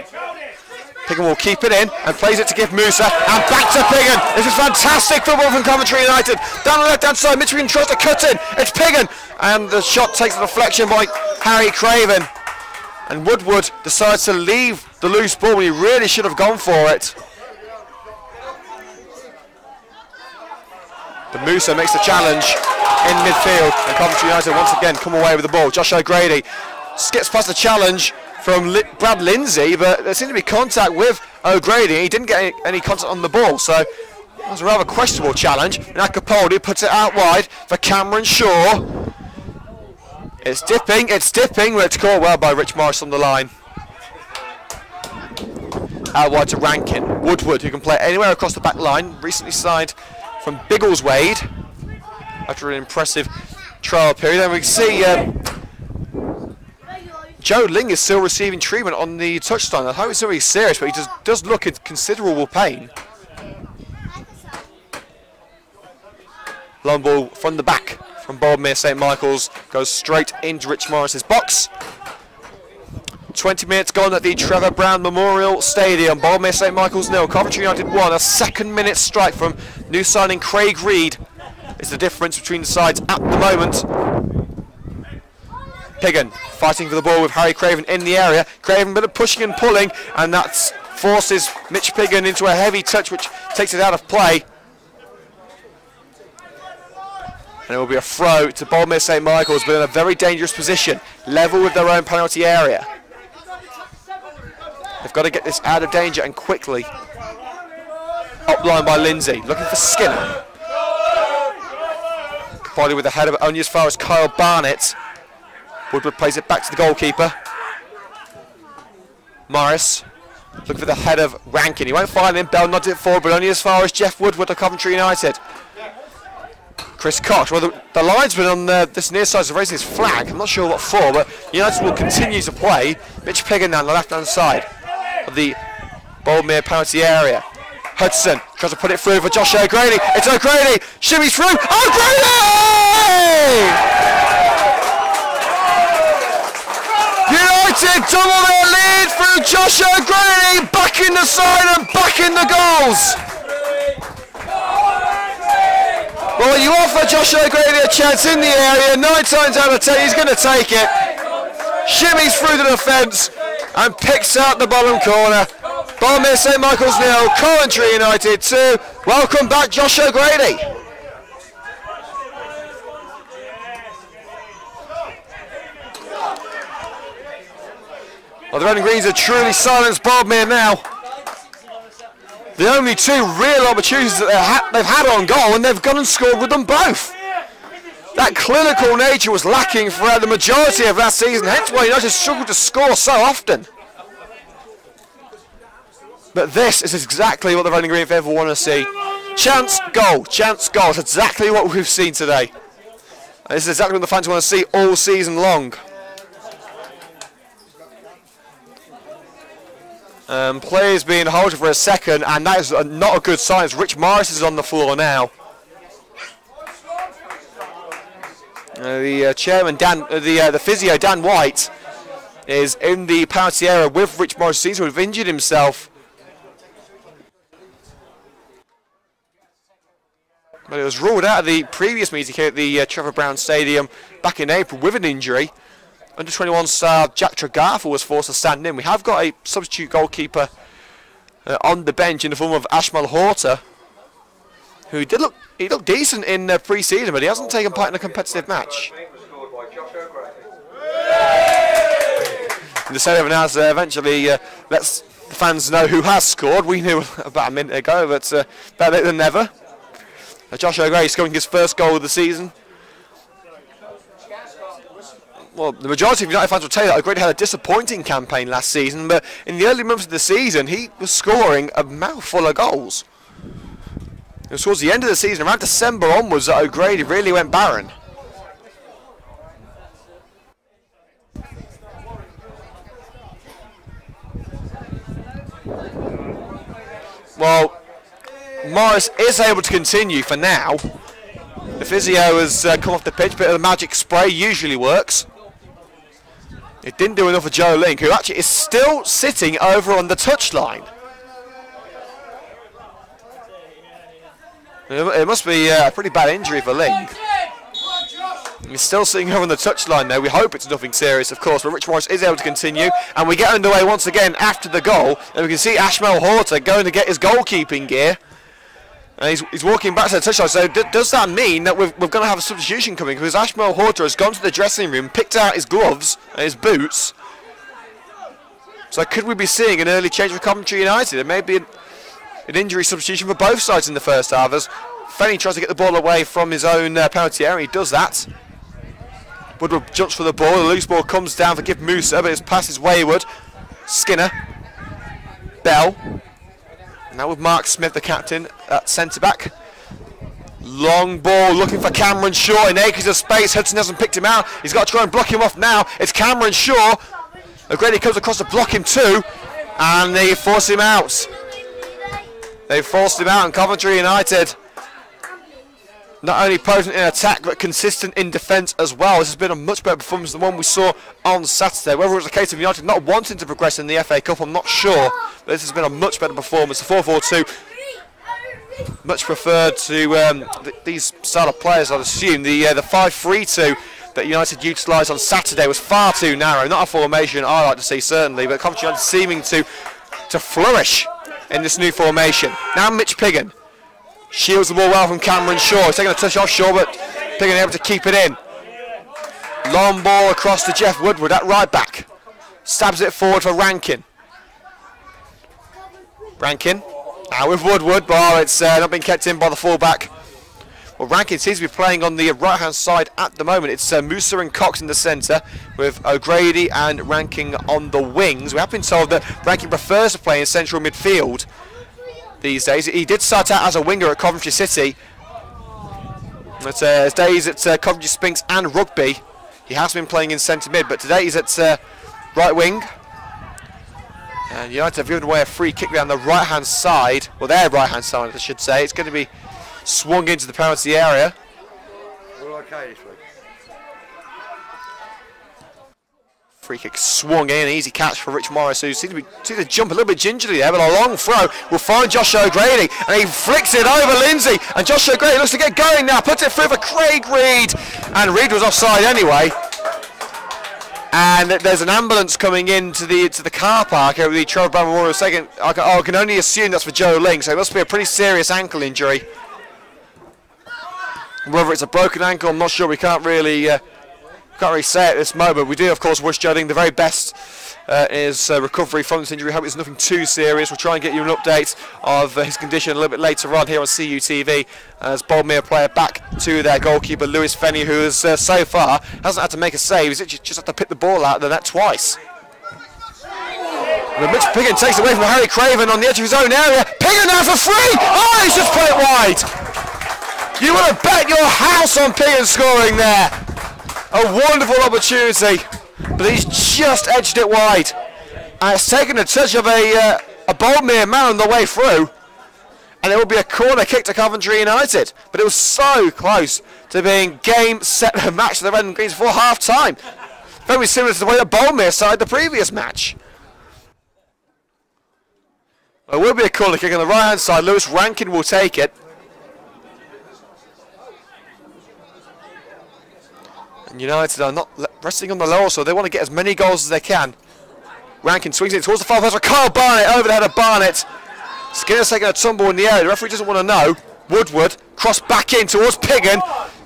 Piggin will keep it in and plays it to Give Musa, and back to Piggin. This is fantastic football from Coventry United. Down the left hand side, Mitch Piggin tries to cut in. It's Piggin, and the shot takes a deflection by Harry Craven. And Woodward decides to leave the loose ball when he really should have gone for it. But Musa makes the challenge in midfield, and Coventry United once again come away with the ball. Josh O'Grady skips past the challenge from Brad Lindsay, but there seemed to be contact with O'Grady. He didn't get any contact on the ball, so it was a rather questionable challenge. And Capaldi puts it out wide for Cameron Shaw. It's dipping, but it's caught well by Rich Morris on the line. Out wide to Rankin. Woodward, who can play anywhere across the back line, recently signed from Biggleswade after an impressive trial period. And we can see Joe Ling is still receiving treatment on the touchline. I hope it's really serious, but he does look in considerable pain. Long ball from the back from Boldmere St Michael's goes straight into Rich Morris's box. 20 minutes gone at the Trevor Brown Memorial Stadium. Boldmere St Michael's 0, Coventry United 1. A second-minute strike from new signing Craig Reed is the difference between the sides at the moment. Piggin fighting for the ball with Harry Craven in the area. Craven a bit of pushing and pulling, and that forces Mitch Piggin into a heavy touch which takes it out of play. And it will be a throw to Boldmere St Michael's, but in a very dangerous position, level with their own penalty area. They've got to get this out of danger and quickly. Upline by Lindsay, looking for Skinner. Body with the header, but only as far as Kyle Barnett. Woodward plays it back to the goalkeeper. Morris looking for the head of Rankin. He won't find him. Bell nods it forward, but only as far as Jeff Woodward of Coventry United. Chris Cox. Well, the linesman on this near side is raising his flag. I'm not sure what for, but United will continue to play. Mitch Piggin now on the left-hand side of the Boldmere penalty area. Hudson tries to put it through for Josh O'Grady. It's O'Grady. Shimmies through. O'Grady! United double their lead through Josh O'Grady. Back in the side and back in the goals. Well, you offer Josh O'Grady a chance in the area. 9 times out of 10, he's going to take it. Shimmies through the defence and picks out the bottom corner. Boldmere St Michael's 0, Coventry United 2. Welcome back, Josh O'Grady. Well, the Red and Greens have truly silenced Boldmere now. The only 2 real opportunities that they've had on goal, and they've gone and scored with them both. That clinical nature was lacking throughout the majority of last season, hence why United struggled to score so often. But this is exactly what the Red and Green faithful want to see. Chance, goal. Chance, goal. It's exactly what we've seen today. And this is exactly what the fans want to see all season long. Players being halted for a second, and that is not a good sign. As Rich Morris is on the floor now. The chairman, the physio, Dan White, is in the penalty area with Rich Morris. Seems to have injured himself. But it was ruled out of the previous meeting here at the Trevor Brown Stadium back in April with an injury. Under 21 star Jack Tregartha was forced to stand in. We have got a substitute goalkeeper on the bench in the form of Ashmal Horta, who he looked decent in pre-season, but he hasn't taken part in a competitive match. And the stadium announcer eventually lets the fans know who has scored. We knew about a minute ago, but better late than never. Josh O'Grady scoring his first goal of the season. Well, the majority of United fans will tell you that O'Grady had a disappointing campaign last season, but in the early months of the season, he was scoring a mouthful of goals. It was towards the end of the season, around December onwards, that O'Grady really went barren. Well, Morris is able to continue for now. The physio has come off the pitch, bit of the magic spray usually works. It didn't do enough for Joe Link, who actually is still sitting over on the touchline. It must be a pretty bad injury for Link. He's still sitting over on the touchline there. We hope it's nothing serious, of course, but Rich Morris is able to continue. And we get underway once again after the goal. And we can see Ashmal Horta going to get his goalkeeping gear. And he's walking back to the touchline. So does that mean that we're going to have a substitution coming? Because Ashmal Horta has gone to the dressing room, picked out his gloves and his boots. So could we be seeing an early change for Coventry United? There may be an injury substitution for both sides in the first half as Fenny tries to get the ball away from his own penalty area. He does that. Woodward jumps for the ball. The loose ball comes down for Gibb Musa, but his pass is wayward. Skinner. Bell. Now with Mark Smith, the captain, at centre-back. Long ball looking for Cameron Shaw in acres of space. Hudson hasn't picked him out. He's got to try and block him off now. It's Cameron Shaw. O'Grady comes across to block him too. And they force him out. They forced him out, and Coventry United not only potent in attack but consistent in defence as well. This has been a much better performance than the one we saw on Saturday. Whether it was a case of United not wanting to progress in the FA Cup, I'm not sure. But this has been a much better performance. The 4-4-2, much preferred to these style of players, I'd assume. The 5-3-2 that United utilised on Saturday was far too narrow. Not a formation I like to see, certainly, but Coventry United seeming to flourish in this new formation. Now Mitch Piggin shields the ball well from Cameron Shaw. He's taking a touch off Shaw, but Piggin able to keep it in. Long ball across to Jeff Woodward at right back. Stabs it forward for Rankin. Rankin now with Woodward, but it's not been kept in by the fullback. Well, Rankin seems to be playing on the right-hand side at the moment. It's Musa and Cox in the centre, with O'Grady and Rankin on the wings. We have been told that Rankin prefers to play in central midfield these days. He did start out as a winger at Coventry City. But his days at Coventry Spinks and Rugby, he has been playing in centre mid, but today he's at right wing. And United have given away a free kick down the right-hand side, well, their right-hand side, I should say. It's going to be swung into the penalty area. We're okay this week. Free kick swung in, easy catch for Rich Morris, who seems to jump a little bit gingerly there, but a long throw will find Josh O'Grady, and he flicks it over Lindsay, and Josh O'Grady looks to get going now, puts it through for Craig Reed, and Reed was offside anyway. And there's an ambulance coming into the car park over the Trevor Brown Memorial Stadium. I can only assume that's for Joe Ling, so it must be a pretty serious ankle injury. Whether it's a broken ankle, I'm not sure. We can't really say at this moment. We do, of course, wish Joe Ling the very best in his recovery from this injury. Hope it's nothing too serious. We'll try and get you an update of his condition a little bit later on here on CUTV as Boldmere player back to their goalkeeper Lewis Fenny, who has so far hasn't had to make a save. He's just had to pick the ball out of the net twice. But Mitch Piggin takes it away from Harry Craven on the edge of his own area. Piggin now for free! Oh, he's just put it wide! You would have bet your house on Piggin scoring there. A wonderful opportunity, but he's just edged it wide. And it's taken a touch of a Boldmere man on the way through. And it will be a corner kick to Coventry United. But it was so close to being game, set, and match to the Red and Greens before half-time. Very similar to the way that Boldmere started the previous match. There will be a corner kick on the right-hand side. Lewis Rankin will take it. And United are not resting on the laurels, so they want to get as many goals as they can. Rankin swings it towards the far post for Carl Barnett, over the head of Barnett. Skinner's taking a tumble in the area. The referee doesn't want to know. Woodward, cross back in towards Piggin.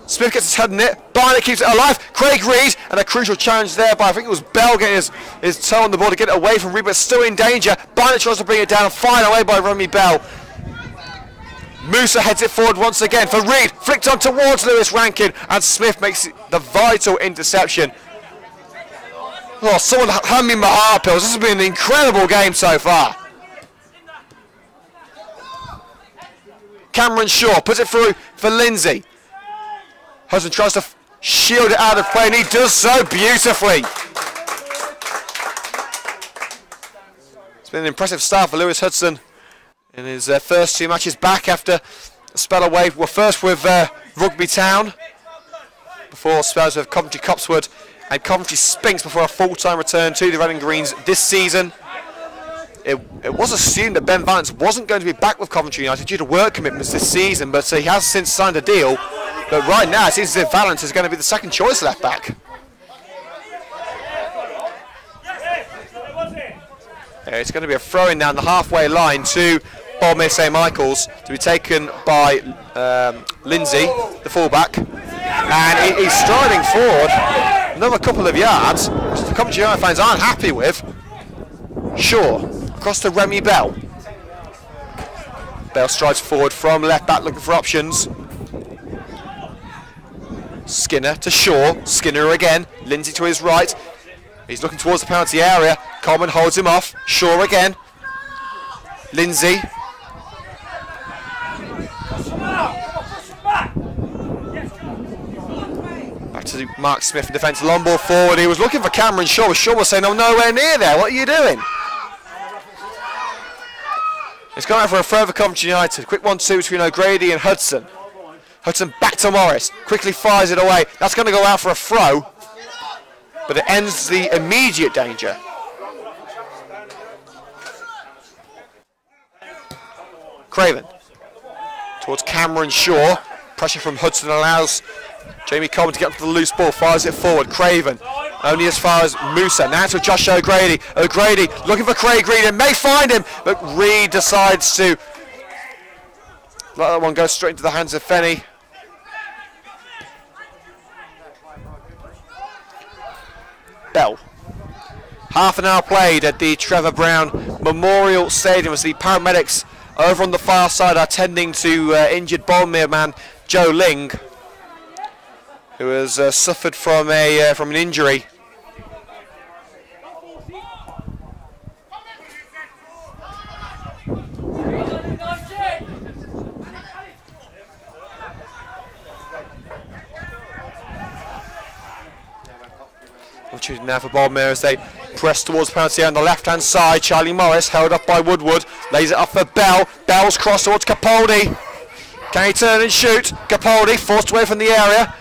Smith gets his head in it. Barnett keeps it alive. Craig Reed, and a crucial challenge there by, I think it was Bell getting his toe on the ball to get it away from Reed, but still in danger. Barnett tries to bring it down and fired away by Remy Bell. Musa heads it forward once again for Reed, flicked on towards Lewis Rankin, and Smith makes the vital interception. Oh, someone hand me my heart pills. This has been an incredible game so far. Cameron Shaw puts it through for Lindsay. Hudson tries to shield it out of play, and he does so beautifully. It's been an impressive start for Lewis Hudson in his first two matches back after a spell away. Well, first with Rugby Town, before spells with Coventry Copswood and Coventry Spinks before a full-time return to the Red and Greens this season. It was assumed that Ben Valance wasn't going to be back with Coventry United due to work commitments this season, but he has since signed a deal. But right now it seems as if Valance is going to be the second choice left back. It's going to be a throw-in down the halfway line to Boldmere St Michael's to be taken by Lindsay, the fullback, and he's striding forward another couple of yards, which the Coventry United fans aren't happy with. Shaw across to Remy Bell. Bell strides forward from left back looking for options. Skinner to Shaw, Skinner again, Lindsay to his right. He's looking towards the penalty area. Coleman holds him off. Shaw again. Lindsay. Back to Mark Smith in defence. Long ball forward. He was looking for Cameron Shaw. Shaw was saying, "I'm nowhere near there. What are you doing?" It's gone out for a further Coventry United. Quick 1-2 between O'Grady and Hudson. Hudson back to Morris. Quickly fires it away. That's going to go out for a throw. But it ends the immediate danger. Craven towards Cameron Shaw. Pressure from Hudson allows Jamie Coleman to get up to the loose ball. Fires it forward. Craven only as far as Musa. Now to Josh O'Grady. O'Grady looking for Craig Reed and may find him, but Reed decides to let that one go straight into the hands of Fenny. Bell. Half an hour played at the Trevor Brown Memorial Stadium as the paramedics over on the far side are tending to injured Boldmere man Joe Ling, who has suffered from an injury. Opportunity now for Boldmere as they press towards the penalty on the left-hand side. Charlie Morris held up by Woodward, lays it off for Bell. Bell's cross towards Capaldi. Can he turn and shoot? Capaldi forced away from the area,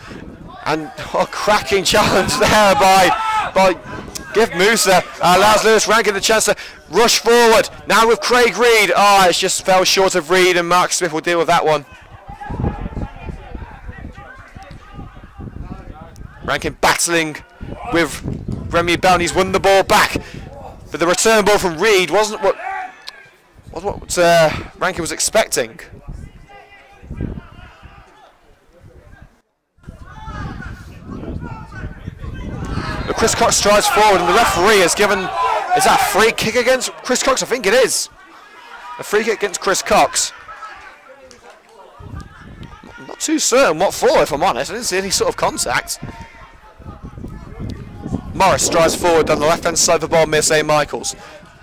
and a cracking challenge there by Gift Musa allows Lewis Rankin the chance to rush forward. Now with Craig Reed. It's just fell short of Reed, and Mark Smith will deal with that one. Rankin battling with Remy Bell, and he's won the ball back. But the return ball from Reed wasn't what Rankin was expecting. But Chris Cox strides forward, and the referee has given, is that a free kick against Chris Cox? I think it is. A free kick against Chris Cox. I'm not too certain what for, if I'm honest. I didn't see any sort of contact. Morris strides forward down the left-hand side of the Boldmere St Michael's.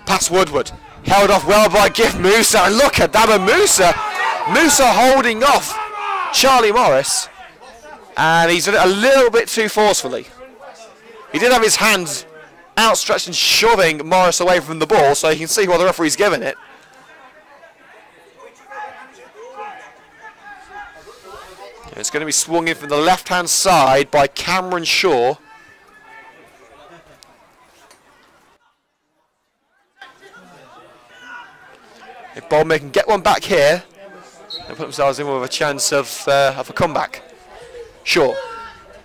Past Woodward. Held off well by Gift Musa. And look at that, Musa holding off Charlie Morris. And he's done it a little bit too forcefully. He did have his hands outstretched and shoving Morris away from the ball, so you can see why the referee's given it. It's going to be swung in from the left-hand side by Cameron Shaw. If Boldmere can get one back here, they'll put themselves in with a chance of a comeback. Shaw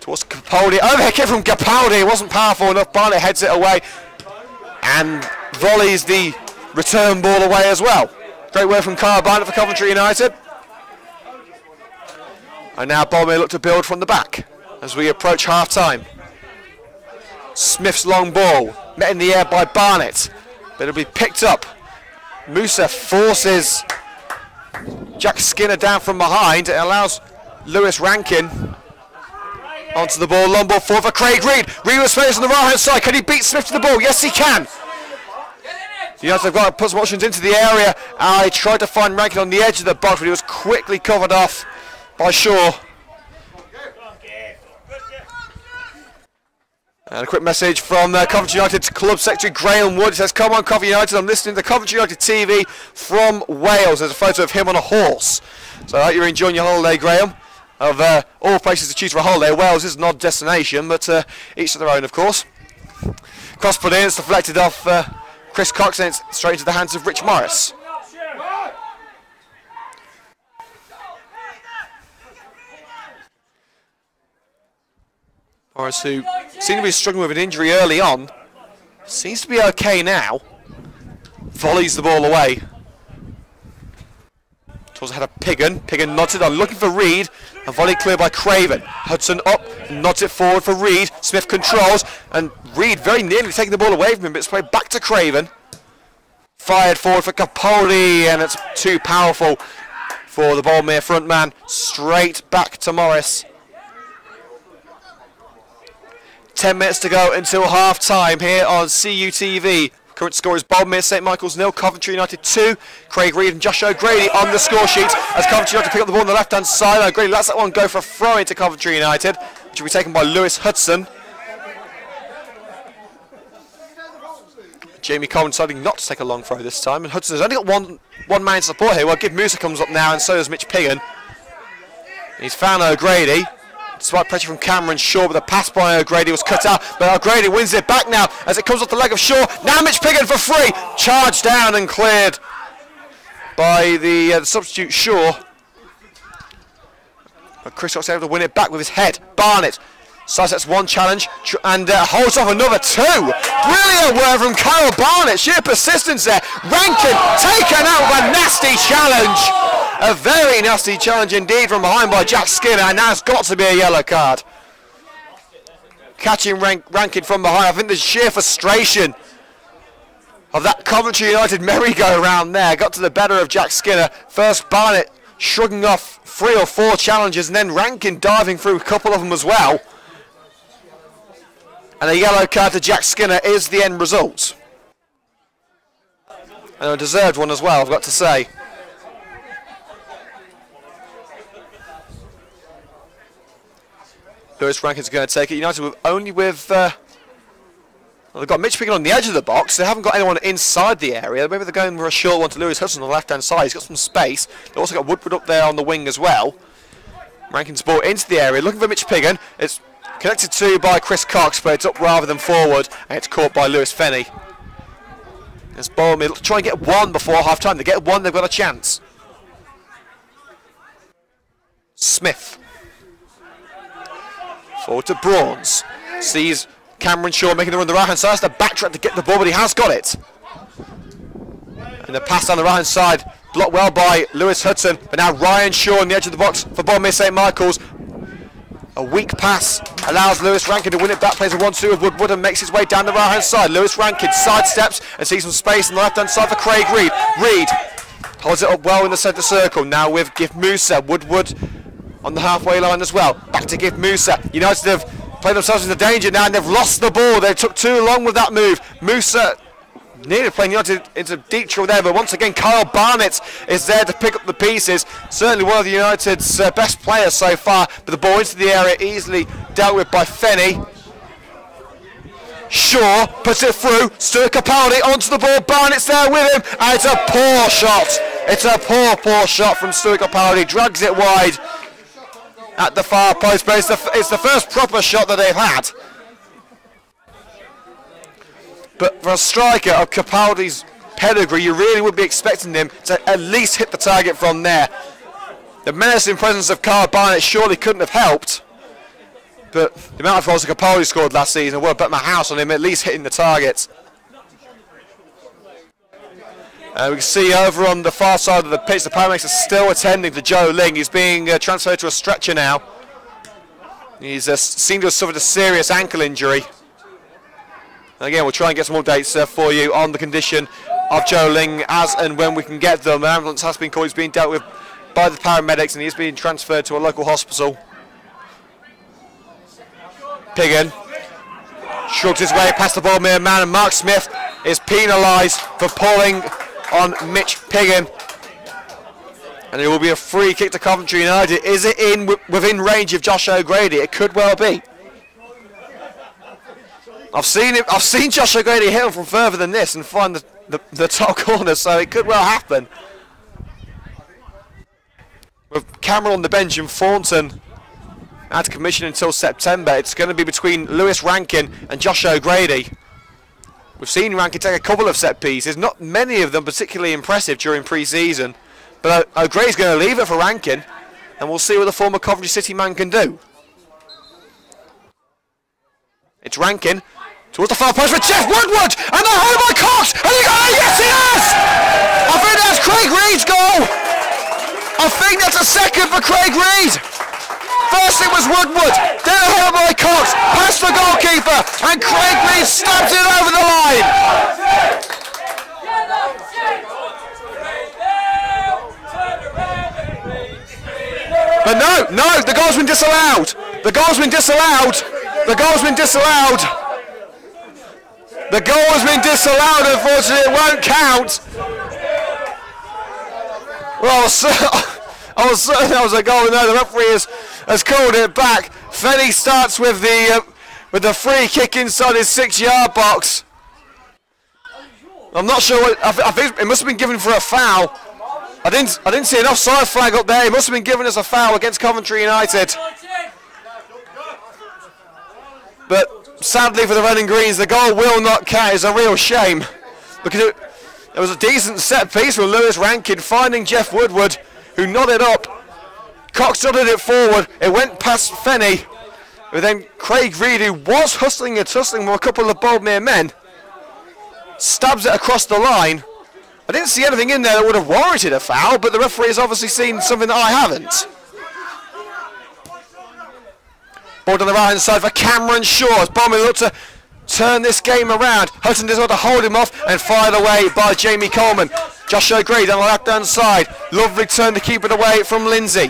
towards Capaldi. Overhead kick from Capaldi. It wasn't powerful enough. Barnett heads it away and volleys the return ball away as well. Great work from Kyle Barnett for Coventry United. And now Boldmere look to build from the back as we approach half-time. Smith's long ball met in the air by Barnett, but it'll be picked up. Musa forces Jack Skinner down from behind. It allows Lewis Rankin onto the ball. Long ball forward for Craig Reed. Reed was space on the right hand side. Can he beat Smith to the ball? Yes, he can. United have got to put some options into the area. He tried to find Rankin on the edge of the box, but he was quickly covered off by Shaw. And a quick message from Coventry United's club secretary Graham Wood. He says, "Come on, Coventry United, I'm listening to Coventry United TV from Wales." There's a photo of him on a horse. So I hope you're enjoying your holiday, Graham. Of all places to choose for a holiday, Wales is an odd destination, but each to their own, of course. Cross put in, it's deflected off Chris Cox, and it's straight into the hands of Rich Morris. Morris, who seemed to be struggling with an injury early on, seems to be okay now. Volleys the ball away. Towards the head of Piggin. Piggin nods it on, looking for Reed. A volley cleared by Craven. Hudson up, nods it forward for Reed. Smith controls, and Reed very nearly taking the ball away from him, but it's played back to Craven. Fired forward for Capaldi, and it's too powerful for the Boldmere front man. Straight back to Morris. 10 minutes to go until half-time here on CUTV. Current score is Boldmere St Michael's 0, Coventry United 2. Craig Reed and Josh O'Grady on the score sheet as Coventry United pick up the ball on the left-hand side. O'Grady lets that one go for a throw into Coventry United, which will be taken by Lewis Hudson. Jamie Coleman deciding not to take a long throw this time, and Hudson has only got one man support here. Well, Gibb Musa comes up now, and so does Mitch Piggin. He's found O'Grady. Despite pressure from Cameron Shaw, but the pass by O'Grady was cut out. But O'Grady wins it back now as it comes off the leg of Shaw. Now Mitch Piggin for free. Charged down and cleared by the substitute Shaw. But Chris Cox able to win it back with his head. Barnett sidesteps one challenge and holds off another two. Brilliant work from Kyle Barnett. Sheer persistence there. Rankin taken out with a nasty challenge. A very nasty challenge indeed from behind by Jack Skinner, and now it's got to be a yellow card. Catching Rankin from behind, I think the sheer frustration of that Coventry United merry-go-round there got to the better of Jack Skinner. First Barnett shrugging off 3 or 4 challenges, and then Rankin diving through a couple of them as well. And a yellow card to Jack Skinner is the end result. And a deserved one as well, I've got to say. Lewis Rankin's going to take it. United with well, they've got Mitch Piggin on the edge of the box. They haven't got anyone inside the area. Maybe they're going for a short one to Lewis Hudson on the left-hand side. He's got some space. They've also got Woodward up there on the wing as well. Rankin's ball into the area, looking for Mitch Piggin. It's connected to by Chris Cox, but it's up rather than forward, and it's caught by Lewis Fenny. As Boldmere try and get one before half-time. They get one, they've got a chance. Smith. Forward to Brawns. Sees Cameron Shaw making the run on the right-hand side. Has to backtrack to get the ball, but he has got it. And the pass on the right-hand side, blocked well by Lewis Hudson. But now Ryan Shaw on the edge of the box for Boldmere St Michael's. A weak pass allows Lewis Rankin to win it back. Plays a 1-2 of Woodward and makes his way down the right-hand side. Lewis Rankin sidesteps and sees some space on the left-hand side for Craig Reid. Reid holds it up well in the centre circle. Now with Gif Musa. Woodward on the halfway line as well. Back to Gif Musa. United have played themselves into danger now, and they've lost the ball. They took too long with that move. Musa nearly playing United into deep trouble there, but once again Kyle Barnett is there to pick up the pieces. Certainly one of the United's best players so far, but the ball into the area easily dealt with by Fenny. Shaw puts it through. Stuart Capaldi onto the ball. Barnett's there with him, and it's a poor shot. It's a poor shot from Stuart Capaldi. Drags it wide at the far post, but it's the first proper shot that they've had. But for a striker of Capaldi's pedigree, you really would be expecting him to at least hit the target from there. The menacing presence of Carl Barnett surely couldn't have helped, but the amount of goals that Capaldi scored last season, I would have bet my house on him at least hitting the target. We can see over on the far side of the pitch, the paramedics are still attending to Joe Ling. He's being transferred to a stretcher now. He's seemed to have suffered a serious ankle injury. And again, we'll try and get some updates for you on the condition of Joe Ling as and when we can get them. An ambulance has been called. He's being dealt with by the paramedics, and he's being transferred to a local hospital. Piggin shrugs his way past the Boldmere man, and Mark Smith is penalised for pulling on Mitch Piggin. And it will be a free kick to Coventry United. Is it within range of Josh O'Grady? It could well be. I've seen Josh O'Grady hit him from further than this and find the top corner, so it could well happen. With Cameron on the bench and Thornton out of commission until September, it's going to be between Lewis Rankin and Josh O'Grady. We've seen Rankin take a couple of set pieces, not many of them particularly impressive during pre-season, but O'Grady's going to leave it for Rankin, and we'll see what the former Coventry City man can do. It's Rankin towards the far post with Jeff Woodward, and the home by Cox, and he got it. Yes, he has! I think that's Craig Reid's goal. I think that's a second for Craig Reid. First it was Woodward, then a home by Cox, past the goalkeeper, and Craig Reid stabs it over the line. But no, the goal's been disallowed. The goal's been disallowed. The goal's been disallowed. The goal has been disallowed, unfortunately, it won't count. Well, I was certain that was a goal. No, the referee has called it back. Fenny starts with the free kick inside his 6-yard box. I'm not sure what, I think it must have been given for a foul. I didn't see an offside flag up there. He must have been given as a foul against Coventry United. But sadly for the Red and Greens, the goal will not count. It's a real shame, because it was a decent set piece from Lewis Rankin finding Jeff Woodward, who nodded up. Cox nodded it forward. It went past Fenny, but then Craig Reid, who was hustling and tussling with a couple of Boldmere men, stabs it across the line. I didn't see anything in there that would have warranted a foul, but the referee has obviously seen something that I haven't. Ball on the right hand side for Cameron Shaw as Boldmere look to turn this game around. Hudson does want to hold him off and fired away by Jamie Coleman. Josh O'Grady down the left-hand side. Lovely turn to keep it away from Lindsay.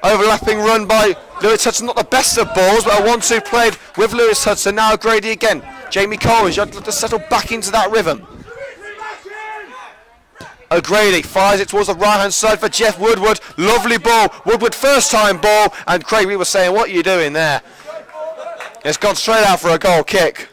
Overlapping run by Lewis Hudson. Not the best of balls, but a 1-2 played with Lewis Hudson. Now O'Grady again. Jamie Coleman has to settle back into that rhythm. O'Grady fires it towards the right-hand side for Jeff Woodward. Lovely ball. Woodward first-time ball. And Craig, we were saying, what are you doing there? It's gone straight out for a goal kick.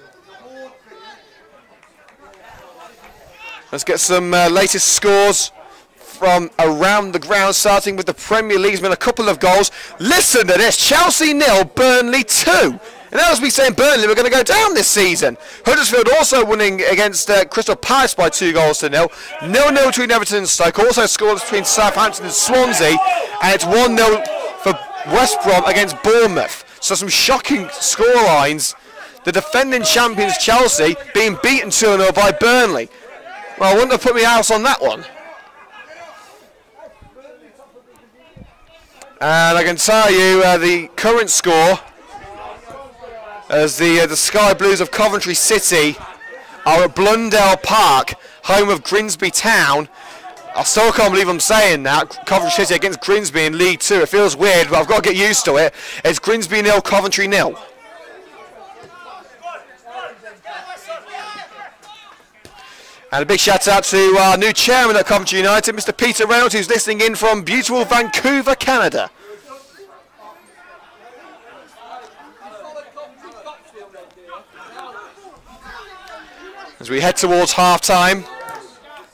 Let's get some latest scores from around the ground, starting with the Premier League. There's been a couple of goals. Listen to this. Chelsea 0, Burnley 2. And that was me saying Burnley were going to go down this season. Huddersfield also winning against Crystal Palace by 2-0. 0-0 between Everton and Stoke. Also scores between Southampton and Swansea. And it's 1-0 for West Brom against Bournemouth. So some shocking scorelines. The defending champions Chelsea being beaten 2-0 by Burnley. Well, I wouldn't have put my house on that one. And I can tell you the current score as the Sky Blues of Coventry City are at Blundell Park, home of Grimsby Town. I still can't believe I'm saying that. Coventry City against Grimsby in League 2. It feels weird, but I've got to get used to it. It's Grimsby 0, Coventry 0. And a big shout out to our new chairman at Coventry United, Mr. Peter Reynolds, who's listening in from beautiful Vancouver, Canada. As we head towards half-time,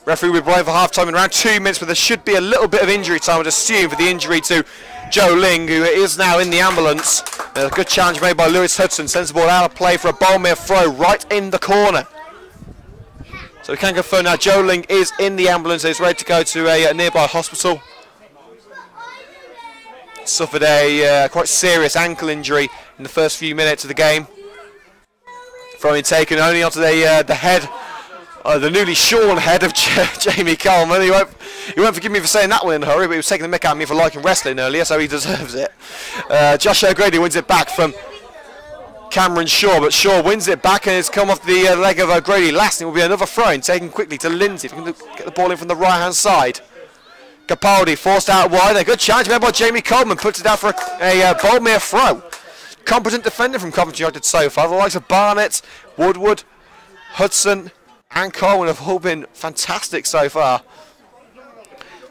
referee will be brought for half-time in around 2 minutes, but there should be a little bit of injury time, I would assume, for the injury to Joe Ling, who is now in the ambulance. A good challenge made by Lewis Hudson, sends the ball out of play for a Boldmere throw right in the corner. So we can confirm now Joe Ling is in the ambulance. He's ready to go to a nearby hospital. Suffered a quite serious ankle injury in the first few minutes of the game. Throwing taken only onto the head, the newly shorn head of Jamie Coleman. He won't forgive me for saying that one in a hurry, but he was taking the mick out of me for liking wrestling earlier, so he deserves it. Josh O'Grady wins it back from Cameron Shaw, but Shaw wins it back and it's come off the leg of O'Grady. Last thing will be another throw-in taken quickly to Lindsay. If he can get the ball in from the right-hand side. Capaldi forced out wide. A good challenge made by Jamie Coleman. Puts it out for a Boldmere throw. Competent defender from Coventry United so far. The likes of Barnett, Woodward, Hudson and Coleman have all been fantastic so far.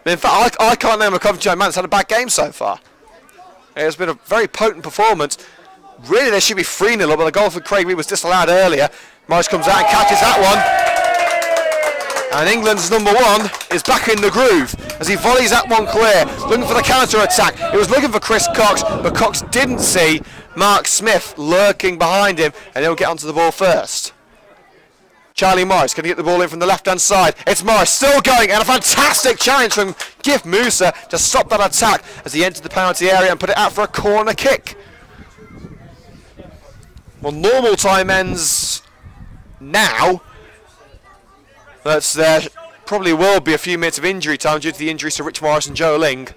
In fact, I can't name a Coventry United man that's had a bad game so far. It's been a very potent performance. Really, there should be 3-0 up, but the goal for Craig Reed was disallowed earlier. Morris comes out and catches that one. And England's number 1 is back in the groove as he volleys that one clear, looking for the counter-attack. He was looking for Chris Cox, but Cox didn't see Mark Smith lurking behind him, and he'll get onto the ball first. Charlie Morris going to get the ball in from the left-hand side. It's Morris still going, and a fantastic challenge from Gif Musa to stop that attack as he entered the penalty area and put it out for a corner kick. Well, normal time ends now, but there probably will be a few minutes of injury time due to the injuries to Rich Morris and Joe Ling.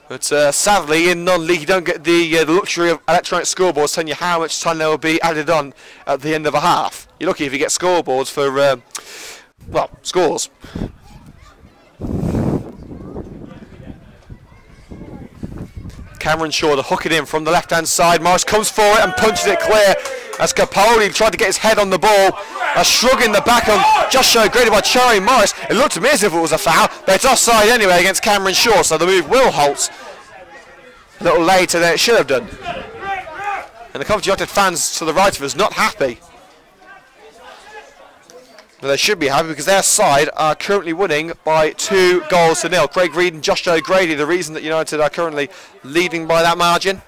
But sadly, in non-league, you don't get the luxury of electronic scoreboards telling you how much time there will be added on at the end of a half. You're lucky if you get scoreboards for, well, scores. Cameron Shaw to hook it in from the left-hand side. Morris comes for it and punches it clear as Capaldi tried to get his head on the ball. A shrug in the back on Josh O'Grady by Charlie Morris. It looked to me as if it was a foul, but it's offside anyway against Cameron Shaw, so the move will halt a little later than it should have done. And the Coventry United fans to the right of us not happy. But they should be happy because their side are currently winning by 2-0. Craig Reed and Josh O'Grady, the reason that United are currently leading by that margin.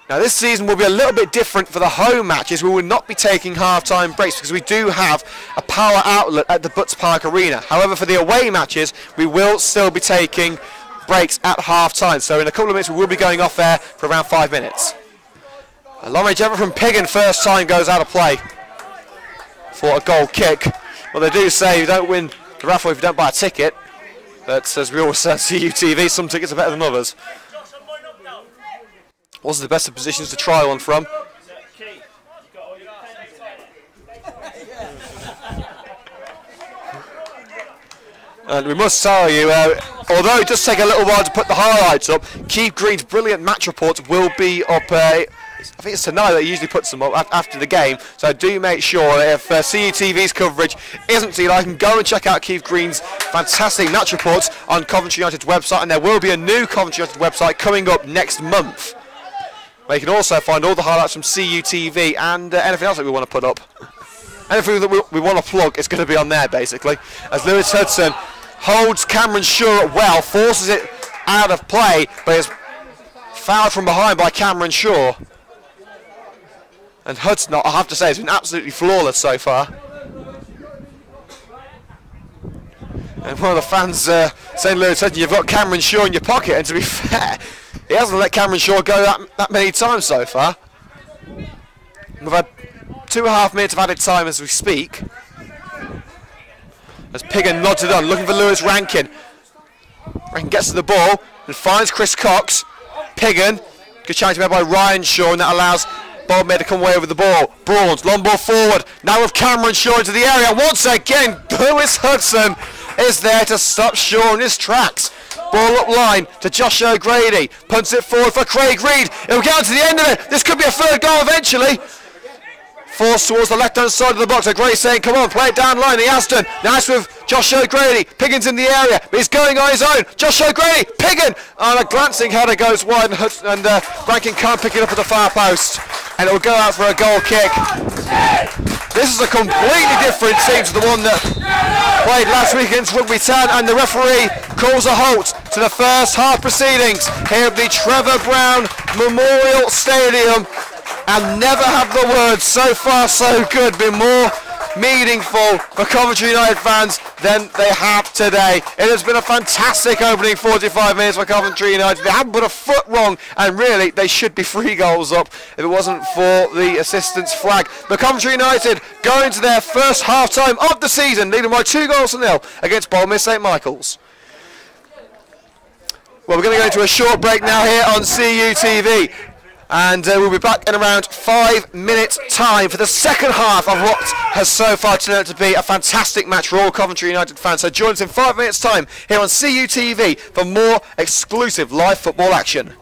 Now this season will be a little bit different for the home matches. We will not be taking half-time breaks because we do have a power outlet at the Butts Park Arena. However, for the away matches, we will still be taking breaks at half-time. So in a couple of minutes, we will be going off air for around 5 minutes. A long range effort from Piggin, first time goes out of play for a goal kick. Well, they do say you don't win the raffle if you don't buy a ticket. But as we always say at CUTV, some tickets are better than others. Wasn't the best of positions to try one from. And we must tell you, although it does take a little while to put the highlights up, Keith Green's brilliant match reports will be up. I think it's tonight that he usually puts them up after the game. So do make sure that if CUTV's coverage isn't seen, I can go and check out Keith Green's fantastic match reports on Coventry United's website. And there will be a new Coventry United website coming up next month, where you can also find all the highlights from CUTV and anything else that we want to put up. Anything that we want to plug is going to be on there, basically. As Lewis Hudson holds Cameron Shaw well, forces it out of play, but is fouled from behind by Cameron Shaw. And Hudson, I have to say, has been absolutely flawless so far. And one of the fans saying, Lewis Hudson, you've got Cameron Shaw in your pocket, and to be fair, he hasn't let Cameron Shaw go that many times so far. We've had 2.5 minutes of added time as we speak. As Piggin nods it on, looking for Lewis Rankin. Rankin gets to the ball and finds Chris Cox. Piggin, good chance made by Ryan Shaw, and that allows Boldmere to come away with the ball. Brawns, long ball forward. Now with Cameron Shaw into the area. Once again, Lewis Hudson is there to stop Shaw in his tracks. Ball up line to Josh O'Grady. Punts it forward for Craig Reid. It'll get to the end of it. This could be a third goal eventually. Forced towards the left-hand side of the box. O'Grady saying, come on, play it down line. He has done. Nice with Josh O'Grady. Piggins in the area, but he's going on his own. Josh O'Grady, Piggin, and a glancing header goes wide, and Rankin can't pick it up at the far post. And it will go out for a goal kick. This is a completely different team to the one that played last week against Rugby Town, and the referee calls a halt to the first half proceedings here at the Trevor Brown Memorial Stadium. And never have the words "so far so good" been more meaningful for Coventry United fans than they have today. It has been a fantastic opening 45 minutes for Coventry United. They haven't put a foot wrong, and really they should be 3 goals up if it wasn't for the assistant's flag. But Coventry United go into their first half-time of the season, leading by 2-0 against Boldmere St Michael's. Well, we're going to go into a short break now here on CUTV. And we'll be back in around 5 minutes' time for the second half of what has so far turned out to be a fantastic match for all Coventry United fans. So join us in 5 minutes' time here on CUTV for more exclusive live football action.